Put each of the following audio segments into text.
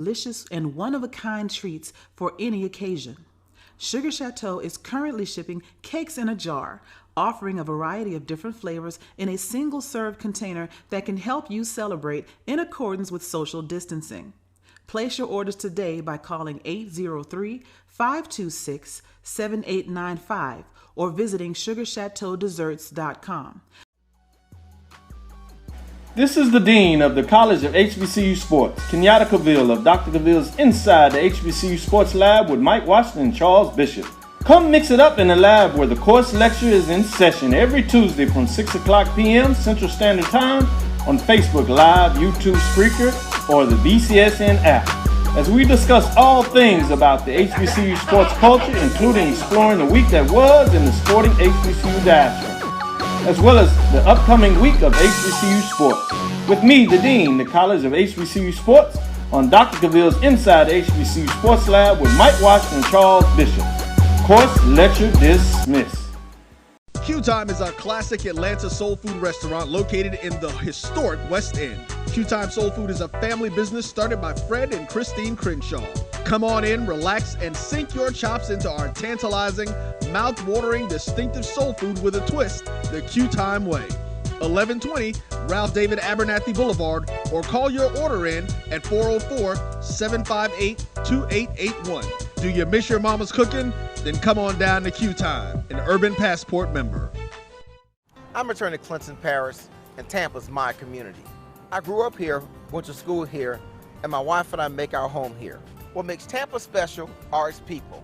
delicious and one-of-a-kind treats for any occasion. Sugar Chateau is currently shipping cakes in a jar, offering a variety of different flavors in a single-serve container that can help you celebrate in accordance with social distancing. Place your orders today by calling 803-526-7895 or visiting sugarchateaudesserts.com. This is the Dean of the College of HBCU Sports, Kenyatta Cavill of Dr. Cavill's Inside the HBCU Sports Lab with Mike Washington and Charles Bishop. Come mix it up in the lab where the course lecture is in session every Tuesday from 6 o'clock p.m. Central Standard Time on Facebook Live, YouTube Spreaker, or the BCSN app, as we discuss all things about the HBCU sports culture, including exploring the week that was in the sporting HBCU diaspora, as well as the upcoming week of HBCU sports. With me, the Dean, the College of HBCU Sports, on Dr. Cavill's Inside the HBCU Sports Lab with Mike Washington and Charles Bishop. Course lecture dismissed. Q Time is our classic Atlanta soul food restaurant located in the historic West End. Q Time Soul Food is a family business started by Fred and Christine Crenshaw. Come on in, relax, and sink your chops into our tantalizing, mouth-watering, distinctive soul food with a twist, the Q Time way. 1120 Ralph David Abernathy Boulevard, or call your order in at 404-758-2881. Do you miss your mama's cooking? Then come on down to Q Time, an Urban Passport member. I'm attorney Clinton Paris, and Tampa's my community. I grew up here, went to school here, and my wife and I make our home here. What makes Tampa special are its people.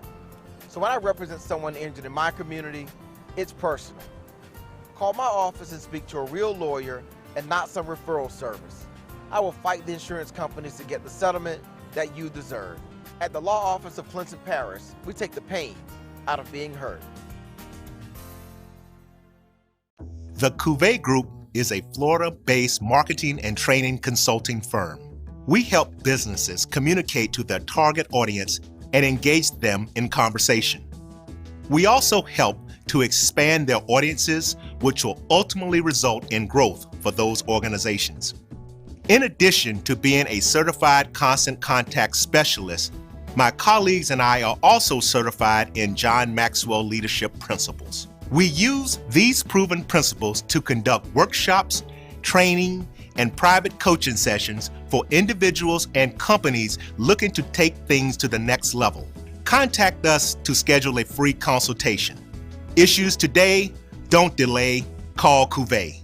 So when I represent someone injured in my community, it's personal. Call my office and speak to a real lawyer and not some referral service. I will fight the insurance companies to get the settlement that you deserve. At the law office of Clinton Paris, we take the pain out of being hurt. The Cuvée Group is a Florida-based marketing and training consulting firm. We help businesses communicate to their target audience and engage them in conversation. We also help to expand their audiences, which will ultimately result in growth for those organizations. In addition to being a certified constant contact specialist, my colleagues and I are also certified in John Maxwell Leadership Principles. We use these proven principles to conduct workshops, training, and private coaching sessions for individuals and companies looking to take things to the next level. Contact us to schedule a free consultation. Issues today, don't delay, call Cuvée.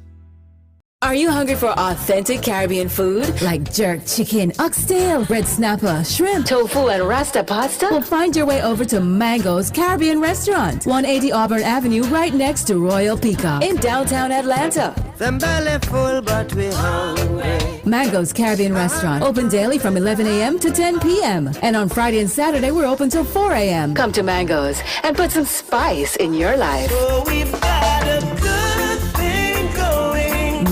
Are you hungry for authentic Caribbean food like jerk chicken, oxtail, red snapper, shrimp, tofu, and rasta pasta? Well, find your way over to Mango's Caribbean Restaurant, 180 Auburn Avenue, right next to Royal Peacock in downtown Atlanta. Them belly full, but we hungry. Mango's Caribbean Restaurant, open daily from 11 a.m. to 10 p.m. And on Friday and Saturday, we're open till 4 a.m. Come to Mango's and put some spice in your life. So we've got a good thing going.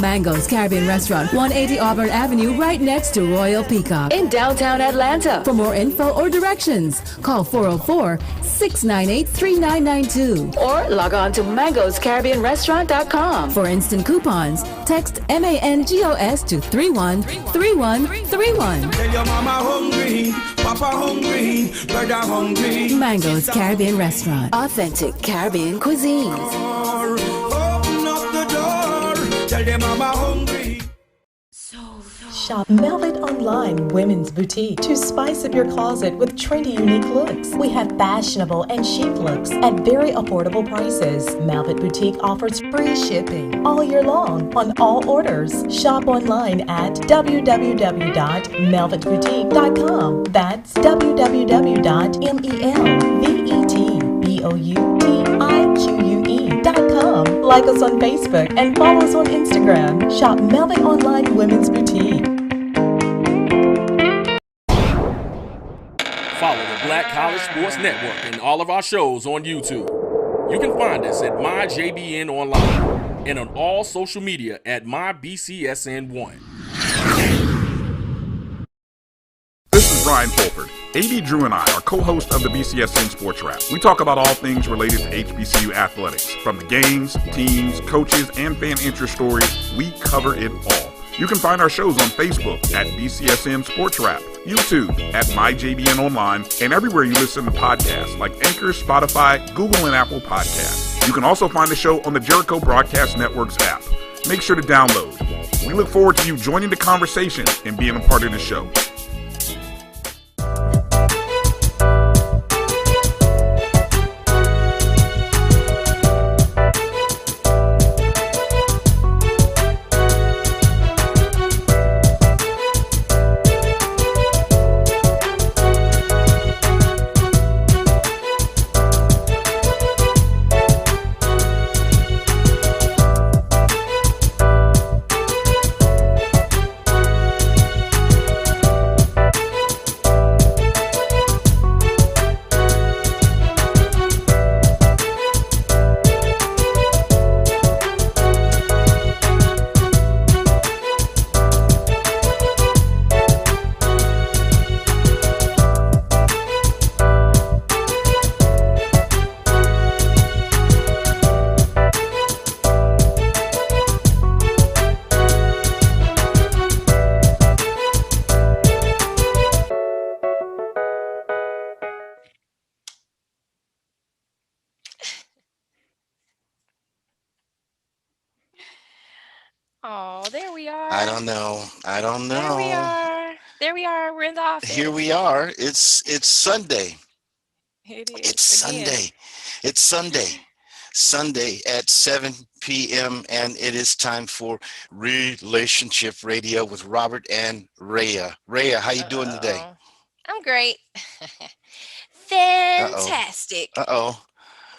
Mango's Caribbean Restaurant, 180 Auburn Avenue, right next to Royal Peacock in downtown Atlanta. For more info or directions, call 404-698-3992 or log on to mangoscaribbeanrestaurant.com. For instant coupons, text MANGOS to 313131. Tell your mama hungry, papa hungry, brother hungry. Mango's Caribbean Restaurant, authentic Caribbean cuisines. Open up the door, tell your mama hungry. Shop Velvet Online Women's Boutique to spice up your closet with trendy, unique looks. We have fashionable and chic looks at very affordable prices. Velvet Boutique offers free shipping all year long on all orders. Shop online at www.melvetboutique.com. That's www.melvetboutique.com. Like us on Facebook and follow us on Instagram. Shop Velvet Online Women's Boutique. Follow the Black College Sports Network and all of our shows on YouTube. You can find us at MyJBN Online and on all social media at MyBCSN1. This is Brian Fulford. A.D. Drew and I are co-hosts of the BCSN Sports Wrap. We talk about all things related to HBCU athletics. From the games, teams, coaches, and fan interest stories, we cover it all. You can find our shows on Facebook at BCSN Sports Wrap, YouTube at MyJBN Online, and everywhere you listen to podcasts like Anchor, Spotify, Google, and Apple Podcasts. You can also find the show on the Jericho Broadcast Network's app. Make sure to download. We look forward to you joining the conversation and being a part of the show. Oh, there we are. I don't know. There we are. There we are. We're in the office. Here we are. It's Sunday. It is. It's Sunday. It's Sunday. Sunday at 7 p.m. and it is time for Relationship Radio with Robert and Reya. Reya, how you doing today? I'm great. Fantastic. Uh-oh.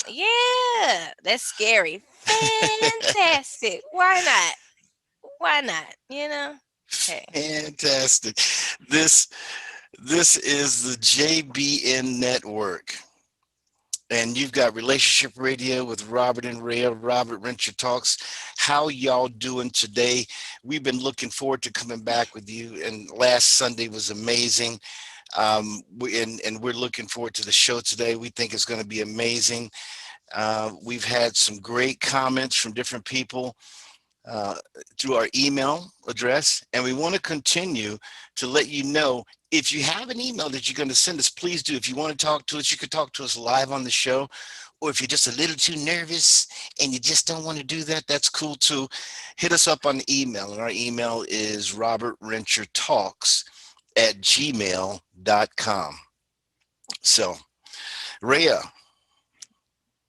Yeah, that's scary. Fantastic. Why not? Why not? You know? Hey. Fantastic. This is the JBN Network. And you've got Relationship Radio with Robert and Reya. Robert Renter Talks. How y'all doing today? We've been looking forward to coming back with you. And last Sunday was amazing. And we're looking forward to the show today. We think it's going to be amazing. We've had some great comments from different people through our email address. And we want to continue to let you know, if you have an email that you're going to send us, please do. If you want to talk to us, you can talk to us live on the show. Or if you're just a little too nervous and you just don't want to do that, that's cool too. Hit us up on the email. And our email is robertrenchertalks@gmail.com. So, Reya.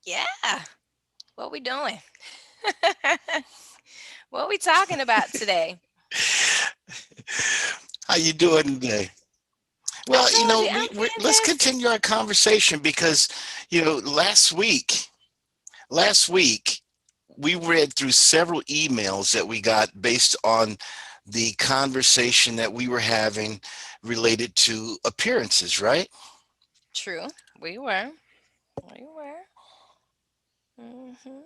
Yeah. What we doing? What are we talking about today? How you doing today? Well, let's continue our conversation because, last week we read through several emails that we got based on the conversation that we were having related to appearances, right? True. We were. Mm-hmm.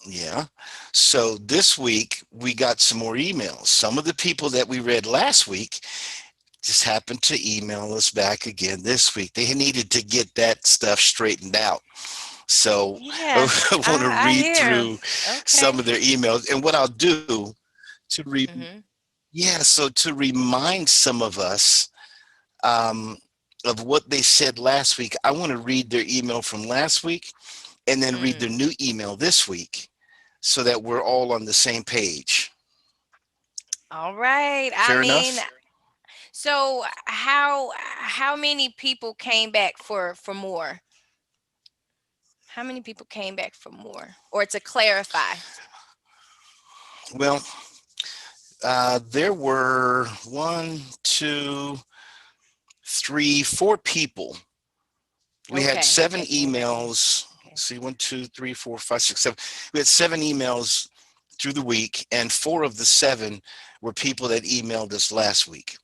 Yeah. So this week we got some more emails. Some of the people that we read last week just happened to email us back again this week. They needed to get that stuff straightened out. So I want to read through some of their emails. And what I'll do to to remind some of us of what they said last week, I want to read their email from last week and then read their new email this week so that we're all on the same page. All right. Fair enough? So how many people came back for more? How many people came back for more? Or to clarify? Well, there were 1, 2, 3, 4 people. We had 7 emails. See, 1, 2, 3, 4, 5, 6, 7. We had 7 emails through the week, and 4 of the 7 were people that emailed us last week.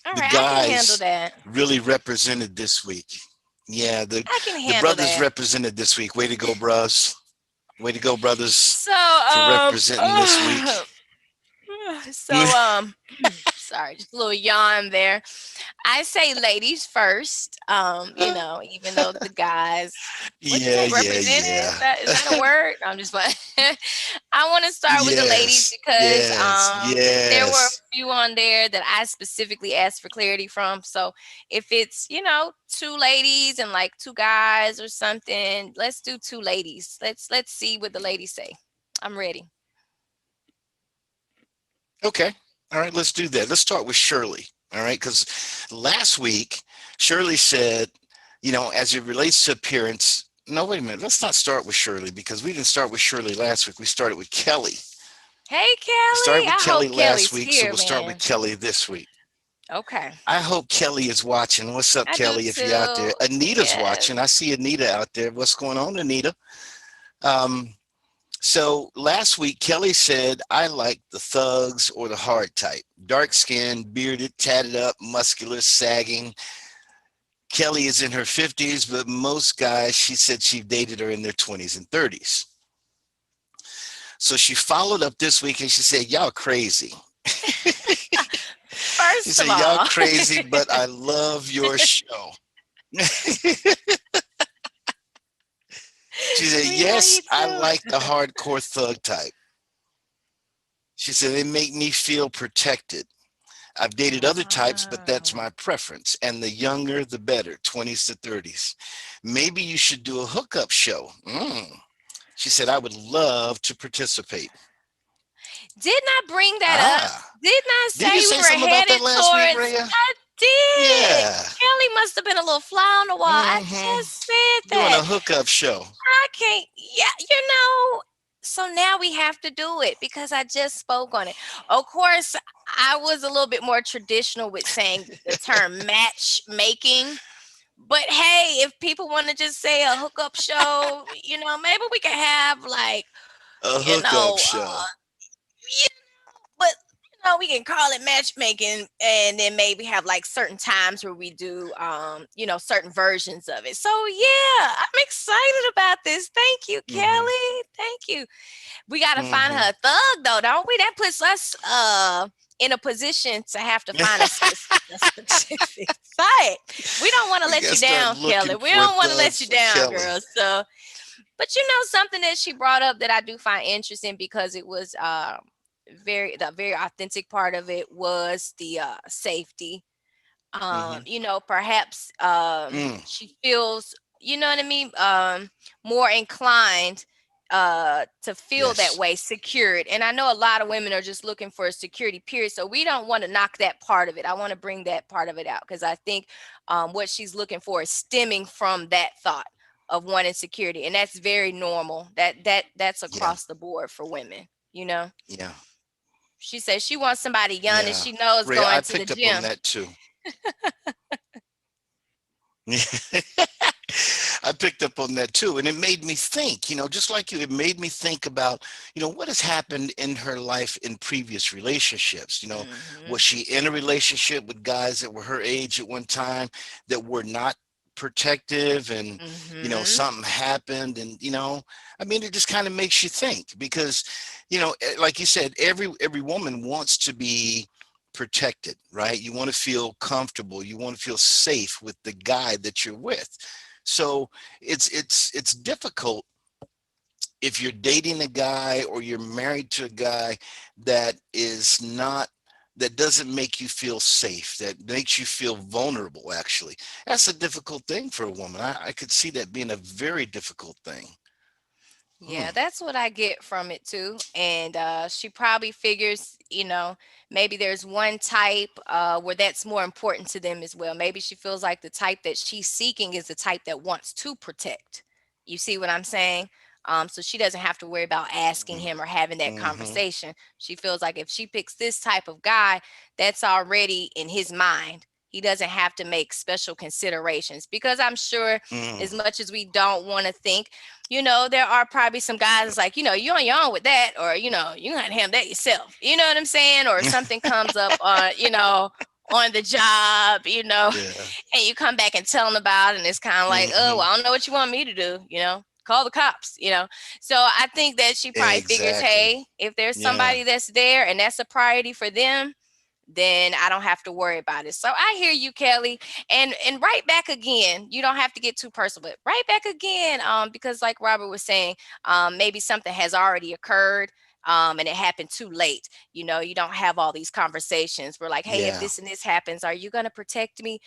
All the right, guys I can handle that. Really represented this week. Yeah, the handle brothers that. Represented this week. Way to go, bros. Way to go, brothers. So for representing this week. Sorry, just a little yawn there. I say ladies first. Even though the guys, what you Yeah, say, yeah, represented? yeah. Is that a word? No, I'm just like, I want to start with the ladies Yes, because yes, there were a yes. few on there that I specifically asked for clarity from. So if it's two ladies and like two guys or something, let's do two ladies. Let's see what the ladies say. I'm ready. Okay. All right, let's do that. Let's start with Shirley. All right, because last week Shirley said, as it relates to appearance. No, wait a minute. Let's not start with Shirley because we didn't start with Shirley last week. We started with Kelly. Hey We started Kelly, with I Kelly hope last Kelly's week, so here, we'll start with man. Kelly this week. Okay. I hope Kelly is watching. What's up, I do Kelly? If you're out there, too. Anita's Yes. watching. I see Anita out there. What's going on, Anita? Um, so last week, Kelly said, I like the thugs or the hard type, dark skinned, bearded, tatted up, muscular, sagging. Kelly is in her 50s, but most guys, she said she dated are in their 20s and 30s. So she followed up this week and she said, y'all crazy. She First said, of y'all all, crazy, but I love your show. She said, we love yes, you I too. like the hardcore thug type. She said, they make me feel protected. I've dated other types, but that's Wow. my preference. And the younger, the better, 20s to 30s. Maybe you should do a hookup show. She said, I would love to participate. Didn't I bring that up? Ah, Didn't I didn't you say we say were something about that headed last week, towards? Reya? I did. Yeah. Kelly must have been a little fly on the wall. I Mm-hmm. just said Doing that. a hookup show. I can't. Yeah. So now we have to do it because I just spoke on it. Of course, I was a little bit more traditional with saying the term matchmaking. But hey, if people want to just say a hookup show, maybe we can have like, A you hookup know, show. but we can call it matchmaking and then maybe have like certain times where we do certain versions of it. So yeah, I'm excited about this. Thank you, Mm-hmm. Kelly. Thank you. We gotta find Mm-hmm. her a thug though, don't we? That puts us in a position to have to find a specific site. We don't want to We let gotta you start down, Kelly. looking We for don't want to let thugs you for down, Kelly. girl. So, but something that she brought up that I do find interesting because it was the very authentic part of it was the safety. Mm-hmm. Perhaps Mm. she feels, you know what I mean, more inclined to feel that Yes. way, secured. And I know a lot of women are just looking for a security period. So we don't want to knock that part of it. I want to bring that part of it out because I think what she's looking for is stemming from that thought of wanting security. And that's very normal. That's Yeah. across the board for women, you know. Yeah. She says she wants somebody young and Yeah. she knows Ray, I going to the picked up on gym. that too. I picked up on that too. And it made me think, just like you, it made me think about, what has happened in her life in previous relationships. Hmm. Was she in a relationship with guys that were her age at one time that were not protective and, Hmm. something happened and, it just kind of makes you think because, like you said, every woman wants to be protected, right? You want to feel comfortable, you want to feel safe with the guy that you're with. So it's difficult if you're dating a guy or you're married to a guy that is not, that doesn't make you feel safe, that makes you feel vulnerable. Actually, that's a difficult thing for a woman. I could see that being a very difficult thing. Yeah, that's what I get from it too. And she probably figures, maybe there's one type where that's more important to them as well. Maybe she feels like the type that she's seeking is the type that wants to protect. You see what I'm saying? So she doesn't have to worry about asking him or having that Mm-hmm. conversation. She feels like if she picks this type of guy, that's already in his mind. He doesn't have to make special considerations because I'm sure, as Mm. much as we don't want to think, there are probably some guys that's like, you're on your own with that, or, you got to handle that yourself. You know what I'm saying? Or something comes up on the job, Yeah. and you come back and tell them about it, and it's kind of like, oh, Mm-hmm. well, I don't know what you want me to do, call the cops. So I think that she probably figures, Exactly. hey, if there's Yeah. somebody that's there and that's a priority for them, then I don't have to worry about it. So I hear you, Kelly. And right back again. You don't have to get too personal, but right back again. Because like Robert was saying, maybe something has already occurred. And it happened too late. You don't have all these conversations. We're like, hey, if Yeah, this and this happens, are you going to protect me?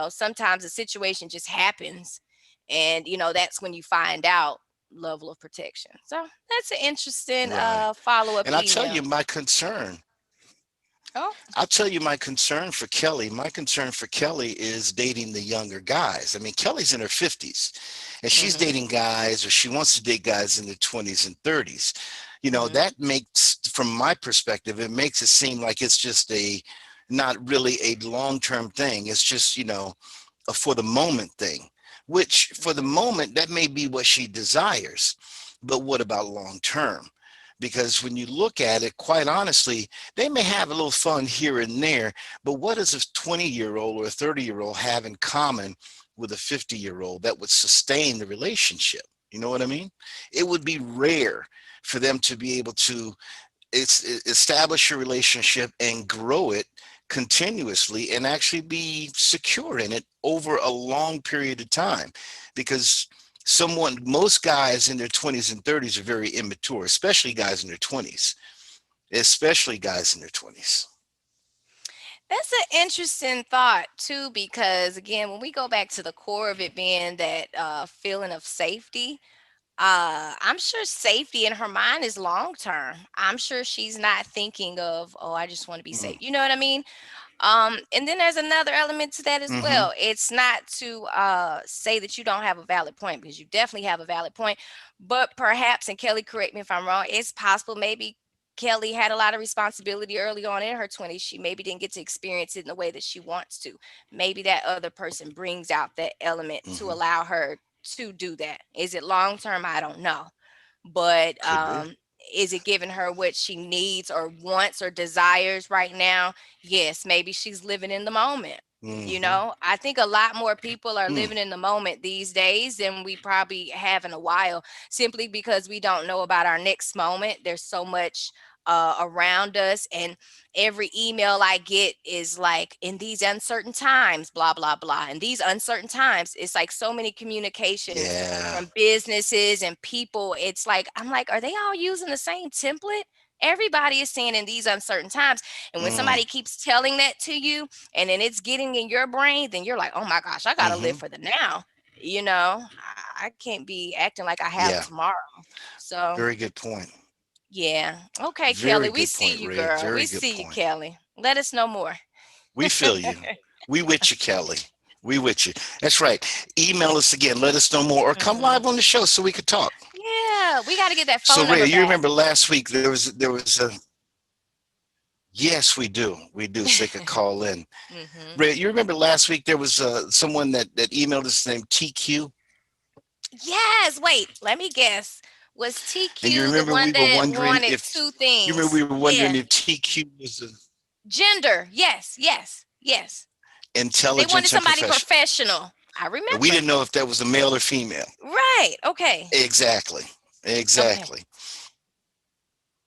Sometimes the situation just happens. And, that's when you find out level of protection. So that's an interesting right. follow-up And email. Oh. I'll tell you my concern for Kelly. My concern for Kelly is dating the younger guys. I mean, Kelly's in her 50s and she's Hmm. dating guys, or she wants to date guys in their 20s and 30s. Hmm. That makes, from my perspective, it makes it seem like it's just not really a long-term thing. It's just, a for the moment thing, which for the moment, that may be what she desires. But what about long term? Because when you look at it, quite honestly, they may have a little fun here and there, but what does a 20-year-old or a 30-year-old have in common with a 50-year-old that would sustain the relationship? You know what I mean? It would be rare for them to be able to establish a relationship and grow it continuously and actually be secure in it over a long period of time, because most guys in their 20s and 30s are very immature, especially guys in their 20s, especially guys in their 20s. That's an interesting thought too, because again, when we go back to the core of it being that feeling of safety, I'm sure safety in her mind is long term. I'm sure she's not thinking of, oh, I just want to be safe. You know what I mean? And then there's another element to that as Mm-hmm. well. It's not to say that you don't have a valid point, because you definitely have a valid point. But perhaps, and Kelly, correct me if I'm wrong, it's possible maybe Kelly had a lot of responsibility early on in her 20s. She maybe didn't get to experience it in the way that she wants to. Maybe that other person brings out that element to Mm-hmm. allow her to do that. Is it long term? I don't know. But Could be. is it giving her what she needs or wants or desires right now? Yes, maybe she's living in the moment. Mm-hmm. I think a lot more people are Mm. living in the moment these days than we probably have in a while, simply because we don't know about our next moment. There's so much around us, and every email I get is like, in these uncertain times, blah, blah, blah. In these uncertain times, it's like so many communications Yeah. from businesses and people. It's like, I'm like, are they all using the same template? Everybody is saying in these uncertain times. And when Mm. somebody keeps telling that to you and then it's getting in your brain, then you're like, oh my gosh, I got to live Mm-hmm. for the now. I can't be acting like I have Yeah. tomorrow. So, Very good point. yeah. Okay, Kelly, Very we good see point, you, Ray. girl. Very We good see you, point. Kelly. Let us know more. We feel you. We with you, Kelly. We with you. That's right. Email us again. Let us know more, or come Mhm. live on the show so we could talk. Yeah, we got to get that So, phone Ray, number you back. remember last week there was a yes, we do. We do. So they could call in. Hmm. Ray, you remember last week there was someone that emailed us named TQ, Yes, wait, let me guess. Was and you TQ the remember one we were that wondering wanted if two you remember things? we were wondering Yeah. if TQ was Gender. Yes, yes, yes. They wanted intelligence and somebody professional. professional. I We remember. didn't know if that was a male or female. Right. Okay. Exactly. Okay. Exactly.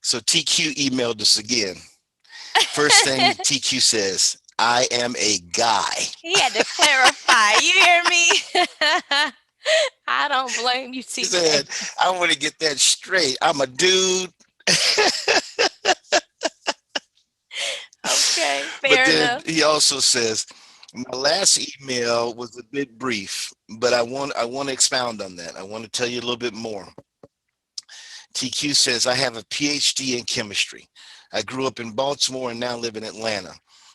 So TQ emailed us again. First thing TQ says, I am a guy. He had to clarify. You hear me? I don't blame you, He said, TK. I want to get that straight. I'm a dude. Okay, But fair then enough. he also says, my last email was a bit brief, but I want to expound on that. I want to tell you a little bit more. TQ says, I have a PhD in chemistry. I grew up in Baltimore and now live in Atlanta.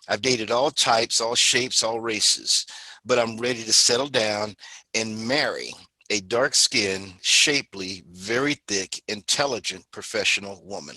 I've dated all types, all shapes, all races, but I'm ready to settle down and marry a dark skinned, shapely, very thick, intelligent, professional woman.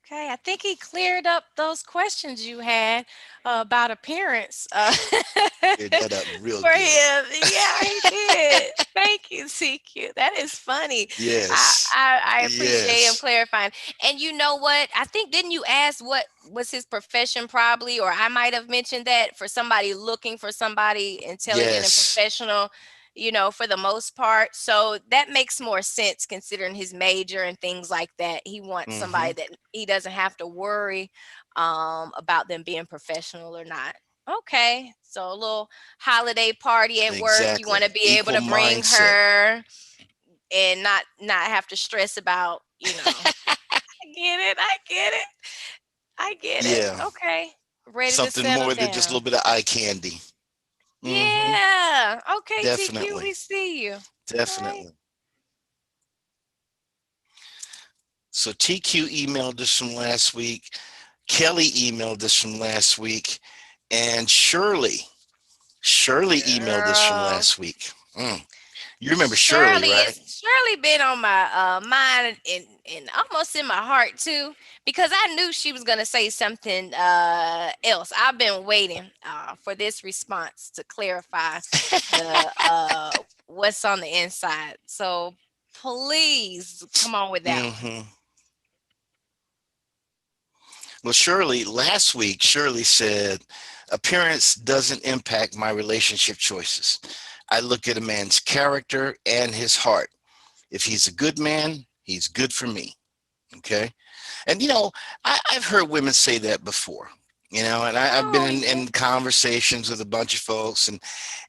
Okay, I think he cleared up those questions you had about appearance Cleared that up real for good. him. Yeah, he did. Thank you, CQ. That is funny. I, Yes. I appreciate him Yes. clarifying. And you know what? I think didn't you ask what was his profession probably, or I might have mentioned that for somebody looking for somebody intelligent and Yes. professional. for the most part. So that makes more sense considering his major and things like that. He wants somebody that he doesn't have to worry about them being professional or not. Okay, so a little holiday party at work. You want Exactly. to be able Equal to bring mindset. her and not have to stress about. I get it. I get it. I get it. Yeah. Okay, ready to Something settle more than just a down. little bit of eye candy. Yeah. Okay, TQ, Definitely. we see you. All right. Definitely. So TQ emailed us from last week. Kelly emailed us from last week. And Shirley emailed us from Girl, last week. You remember Shirley, right? Shirley been on my mind and almost in my heart too, because I knew she was gonna say something else. I've been waiting for this response to clarify the what's on the inside. So please come on with that one. Well, last week, Shirley said, appearance doesn't impact my relationship choices. I look at a man's character and his heart. If he's a good man, he's good for me. Okay. And, I've heard women say that before, and I've been in conversations with a bunch of folks, and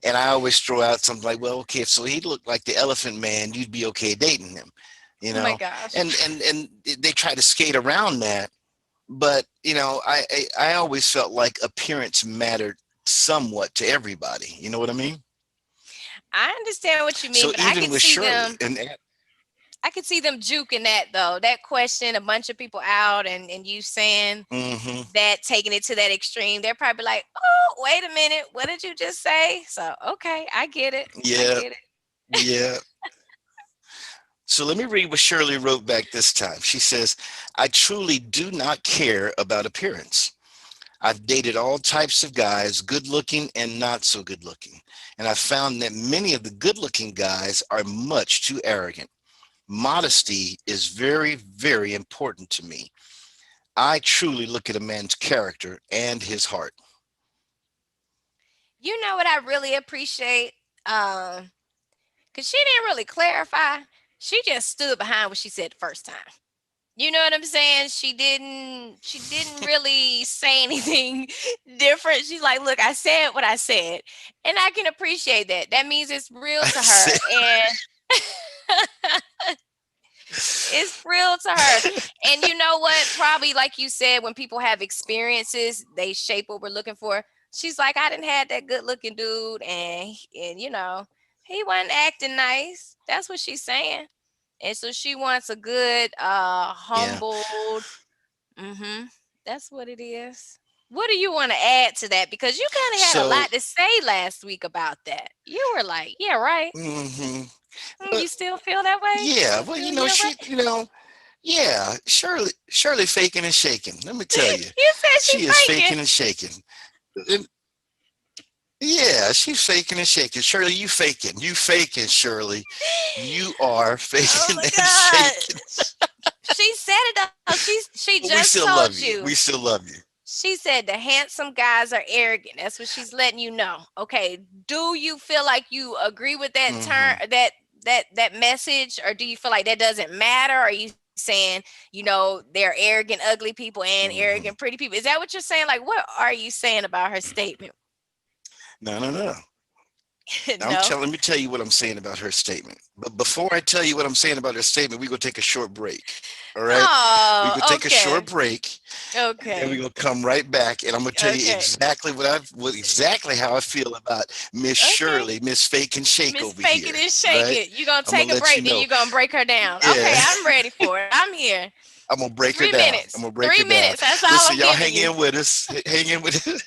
I always throw out something like, well, okay, so he looked like the Elephant Man, you'd be okay dating him, Oh my gosh. and they try to skate around that. But, I always felt like appearance mattered somewhat to everybody. You know what I mean? I understand what you mean, So but I even could with see Shirley, them. I could see them juking that though. That question, a bunch of people out, and you saying that, taking it to that extreme. They're probably like, "Oh, wait a minute, what did you just say?" So okay, I get it. I yeah, get it. yeah. So let me read what Shirley wrote back this time. She says, I truly do not care about appearance. I've dated all types of guys, good looking and not so good looking. And I've found that many of the good looking guys are much too arrogant. Modesty is very, very important to me. I truly look at a man's character and his heart. You know what I really appreciate? Because she didn't really clarify. She just stood behind what she said the first time. You know what I'm saying? She didn't really say anything different. She's like, look, I said what I said. And I can appreciate that. That means it's real to her. And it's real to her. And you know what? Probably like you said, when people have experiences, they shape what we're looking for. She's like, I didn't have that good looking dude, and he wasn't acting nice. That's what she's saying. And so she wants a good, Yeah. humbled. That's what it is. What do you want to add to that? Because you kind of had a So, lot to say last week about that. You were like, yeah, right. hmm You still feel that way? You yeah, still well, feel your way? yeah, Shirley faking and shaking. Let me tell you, You said she she is faking faking. and shaking. And yeah, she's faking and shaking. Shirley, you faking. You faking, Shirley. You are Oh faking my and God. shaking. She said it though. She But we just still told love you. you. We still love you. She said the handsome guys are arrogant. That's what she's letting you know. Okay. Do you feel like you agree with that hmm term, that message, or do you feel like that doesn't matter? Are you saying, they're arrogant, ugly people and hmm arrogant, pretty people? Is that what you're saying? Like, what are you saying about her statement? No, no, no. No. Let me tell you what I'm saying about her statement. But before I tell you what I'm saying about her statement, we're gonna take a short break. All right? We're Oh, gonna take a short okay. break, and then we're Okay. gonna come right back, and I'm gonna tell you Okay. exactly how I feel about Miss Okay. Shirley, Miss Fake and Shake Miss over Fake here. It and Shake Right? It. You gonna I'm gonna take a let you break, then know. you gonna break her down. Yeah, Okay, I'm ready for it. I'm here. I'm gonna break her Three down. I'm minutes. gonna break her Three down. minutes. That's all Listen, I'm y'all giving hang you. in with us. Hang in with us.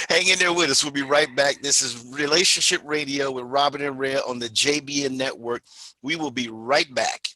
Hang in there with us. We'll be right back. This is Relationship Radio with Robin and Reya on the JBN Network. We will be right back.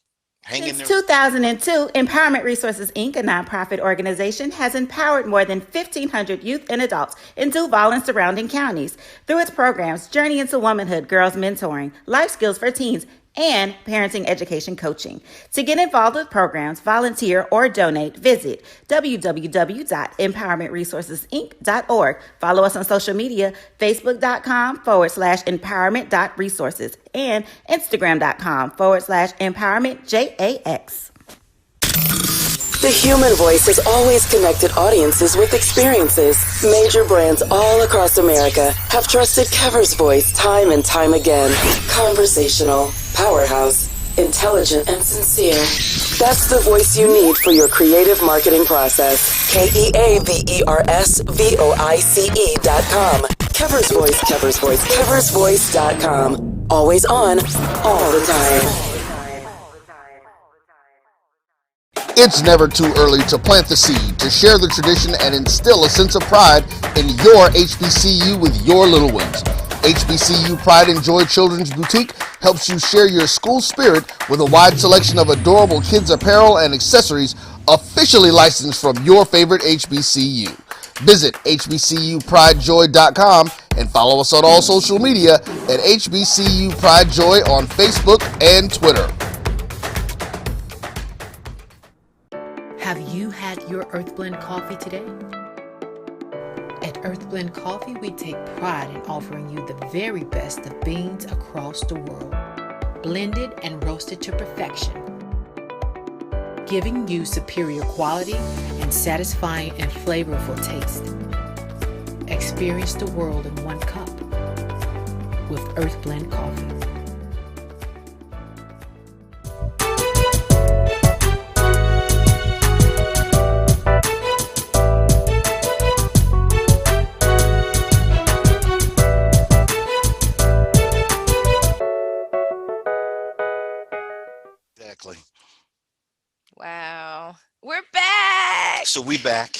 Hang in Since there. 2002, Empowerment Resources, Inc., a nonprofit organization, has empowered more than 1,500 youth and adults in Duval and surrounding counties. Through its programs, Journey into Womanhood, Girls Mentoring, Life Skills for Teens, and parenting education coaching. To get involved with programs, volunteer, or donate, visit www.empowermentresourcesinc.org. Follow us on social media, facebook.com/empowerment.resources and instagram.com/empowermentjax. The human voice has always connected audiences with experiences. Major brands all across America have trusted Kever's voice time and time again. Conversational, powerhouse, intelligent, and sincere. That's the voice you need for your creative marketing process. KeaversVoice.com. Kever's Voice, Kever's Voice, KeversVoice.com. Always on, all the time. It's never too early to plant the seed, to share the tradition, and instill a sense of pride in your HBCU with your little ones. HBCU Pride and Joy Children's Boutique helps you share your school spirit with a wide selection of adorable kids apparel and accessories officially licensed from your favorite HBCU. Visit hbcupridejoy.com and follow us on all social media at HBCU Pride Joy on Facebook and Twitter. Have you had your Earth Blend coffee today? At Earth Blend Coffee, we take pride in offering you the very best of beans across the world, blended and roasted to perfection, giving you superior quality and satisfying and flavorful taste. Experience the world in one cup with Earth Blend Coffee. Wow. We're back. So we back.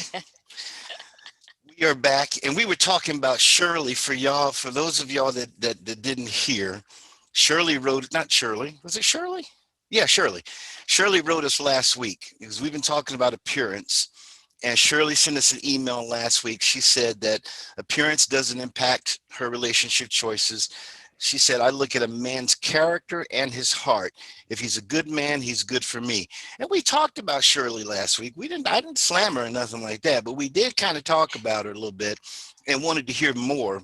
We are back, and we were talking about Shirley for y'all. For those of y'all that didn't hear, Shirley wrote, not Shirley, was it Shirley? Yeah, Shirley. Shirley wrote us last week because we've been talking about appearance. And Shirley sent us an email last week. She said that appearance doesn't impact her relationship choices. She said, I look at a man's character and his heart. If he's a good man, he's good for me. And we talked about Shirley last week. I didn't slam her or nothing like that, but we did kind of talk about her a little bit and wanted to hear more.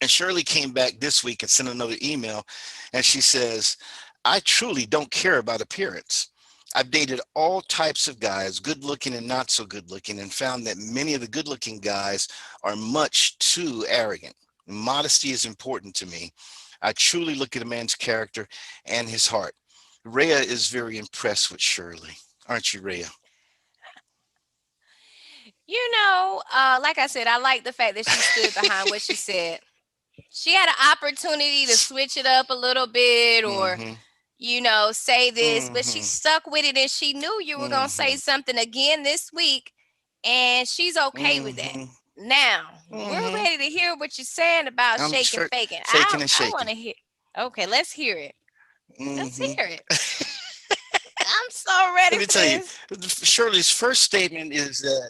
And Shirley came back this week and sent another email. And she says, I truly don't care about appearance. I've dated all types of guys, good looking and not so good looking, and found that many of the good looking guys are much too arrogant. Modesty is important to me. I truly look at a man's character and his heart. Reya is very impressed with Shirley. Aren't you, Reya? You know, like I said, I like the fact that she stood behind what she said. She had an opportunity to switch it up a little bit or, say this, but she stuck with it and she knew you were going to say something again this week and she's okay with that. Now, we're ready to hear what you're saying about shaking, faking. Faking and shaking. I want to hear. Okay, let's hear it. Let's hear it. I'm so ready. Let me tell you, Shirley's first statement is that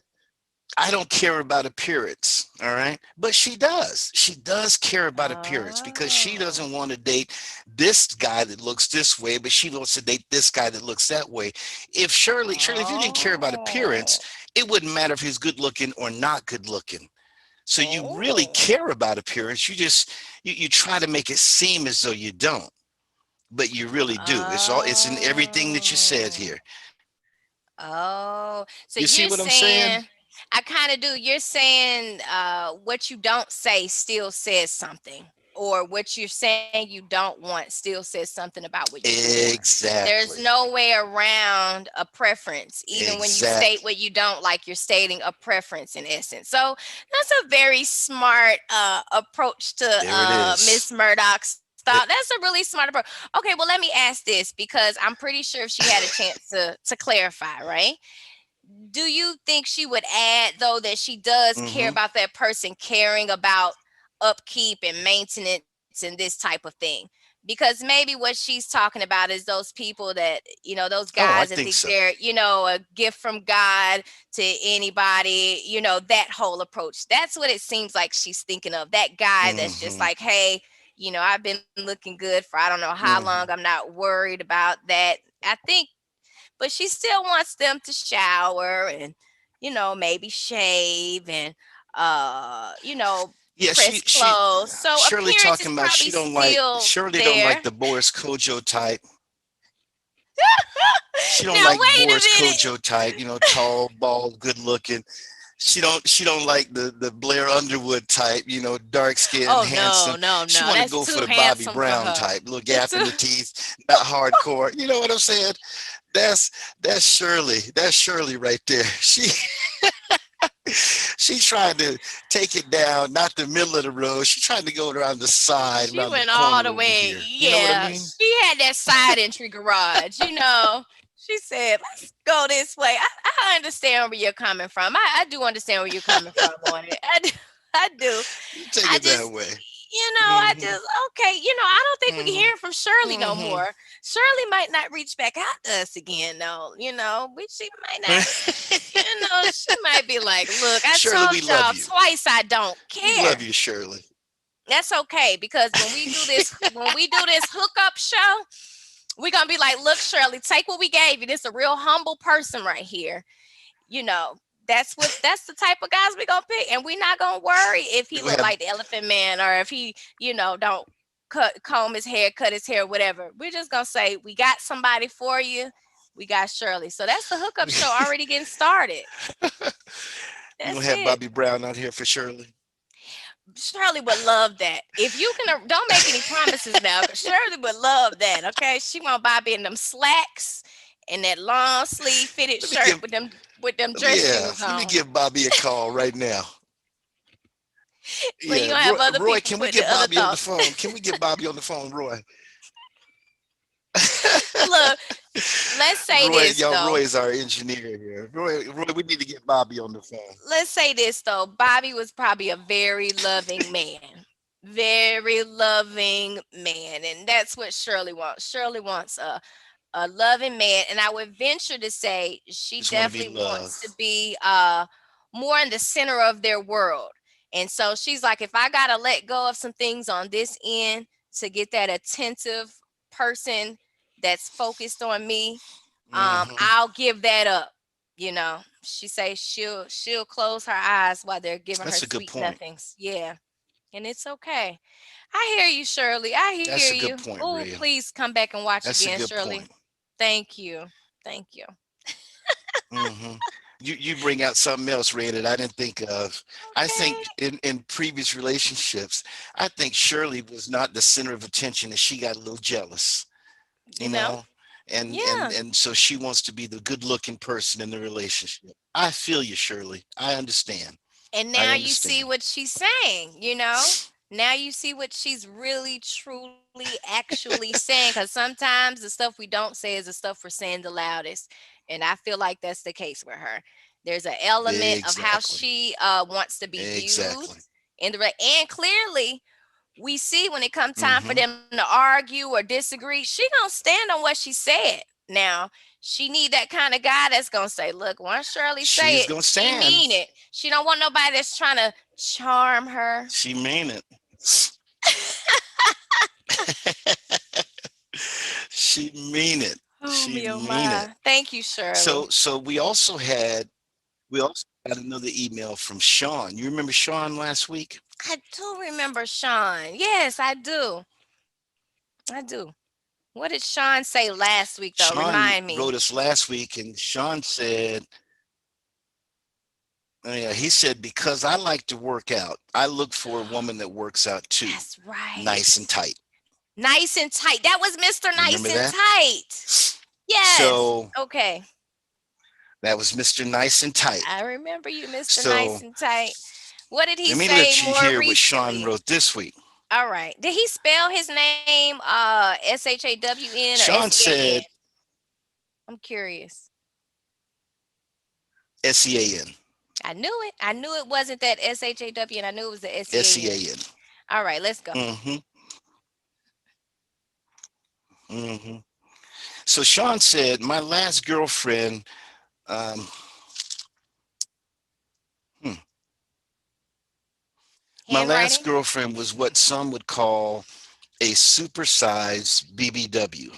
I don't care about appearance, all right? But she does. She does care about appearance because she doesn't want to date this guy that looks this way, but she wants to date this guy that looks that way. If Shirley, if you didn't care about appearance, it wouldn't matter if he's good looking or not good looking. So you really care about appearance. You just, you try to make it seem as though you don't, but you really do. It's in everything that you said here. Oh, so you see you're what I'm saying? I kind of do. You're saying what you don't say still says something, or what you're saying you don't want still says something about what you want. Exactly. There's no way around a preference, even when you state what you don't like. You're stating a preference in essence. So that's a very smart approach to Miss Murdoch's thought. That's a really smart approach. Okay, well, let me ask this because I'm pretty sure if she had a chance to clarify, right? Do you think she would add, though, that she does care about that person caring about upkeep and maintenance and this type of thing? Because maybe what she's talking about is those people that, those guys that think they're, a gift from God to anybody, that whole approach. That's what it seems like she's thinking of. That guy that's just like, hey, I've been looking good for I don't know how long. I'm not worried about that. I think, but she still wants them to shower and, maybe shave and, Yeah, press clothes. So Shirley appearance is talking about probably she don't like still Shirley don't there. like the Boris Kojo type. She don't Now like wait a Boris minute. Kojo type, tall, bald, good looking. She don't like the Blair Underwood type, dark skinned, Oh no, handsome. no, She no. want to That's go for too the Bobby handsome for Brown her. type, little It's gap in too the teeth, not hardcore. You know what I'm saying? That's Shirley. That's Shirley right there. She's trying to take it down, not the middle of the road. She's trying to go around the side, She around the went all corner the over way. here. You know what I Yeah, mean? she had that side entry garage. She said, "Let's go this way." I understand where you're coming from. I do understand where you're coming from on it. I do. I do. You take I it that just, way. I just okay. I don't think we can hear from Shirley no Mm-hmm. more. Shirley might not reach back out to us again, though. She might not. She might be like, "Look, I Shirley, told we love y'all you. twice I don't We care." love you, Shirley. That's okay because when we do this hookup show, we're gonna be like, look, Shirley, take what we gave you. This is a real humble person right here. You know, that's the type of guys we're gonna pick. And we're not gonna worry if he We look have like the elephant man or if he, don't comb his hair, cut his hair, whatever. We're just gonna say, we got somebody for you. We got Shirley. So that's the hookup show already getting started. You That's gonna have it. Bobby Brown out here for Shirley? Shirley would love that. If you can, don't make any promises now. But Shirley would love that. Okay, she want Bobby in them slacks and that long sleeve fitted shirt with them dress shoes Let me on. give Bobby a call right now. But you Yeah, don't have other Roy, people can we put the get other Bobby on the thoughts. phone? Can we get Bobby on the phone, Roy? Look, let's say Roy, this though. Roy is our engineer here. Roy, we need to get Bobby on the phone. Let's say this though. Bobby was probably a very loving man. Very loving man. And that's what Shirley wants. Shirley wants a loving man. And I would venture to say she Just want to be definitely wants loved. to be more in the center of their world. And so she's like, if I gotta let go of some things on this end to get that attentive person that's focused on me, Mm-hmm. I'll give that up. She says she'll close her eyes while they're giving her That's a good sweet point. nothings. Yeah. And it's okay. I hear you, Shirley. I That's hear a good you. point, Oh, Reya. please come back and watch That's a again, good Shirley. point. Thank you. Thank you. Mm-hmm. You bring out something else, Reya, that I didn't think of. I think in previous relationships, I think Shirley was not the center of attention, and she got a little jealous. You know? And Yeah. and so she wants to be the good-looking person in the relationship. I feel you, Shirley. I understand. And I now you see understand. what she's saying. Now you see what she's really, truly, actually saying. Because sometimes the stuff we don't say is the stuff we're saying the loudest. And I feel like that's the case with her. There's an element of how Exactly. she wants to be viewed Exactly. and clearly we see when it comes time for Mm-hmm. them to argue or disagree, she gonna stand on what she said. Now, she need that kind of guy that's gonna say, look, once Shirley say She's it, gonna she stand. mean it. She don't want nobody that's trying to charm her. She mean it. She mean it. Oh She me, oh mean it. my. Thank you, Shirley. So we also got another email from Sean. You remember Sean last week? I do remember Sean. Yes, I do. I do. What did Sean say last week though? Sean Remind me. wrote us last week, and Sean said, yeah, he said, because I like to work out, I look for a woman that works out too. That's right. Nice and tight. Nice and tight. That was Mr. You Nice remember and that? Tight. Yes. So Okay. that was Mr. Nice and Tight. I remember you, Mr. So Nice and Tight. What did he let me say let you more hear recently? what Sean wrote this week. All right. Did he spell his name SHAWN or Sean SEAN? said I'm curious. SEAN. I knew it. I knew it wasn't that SHAW, and I knew it was the SEAN. SEAN. All right, let's go. Mm-hmm. Mm-hmm. So Sean said, my last girlfriend, my last girlfriend was what some would call a supersized BBW.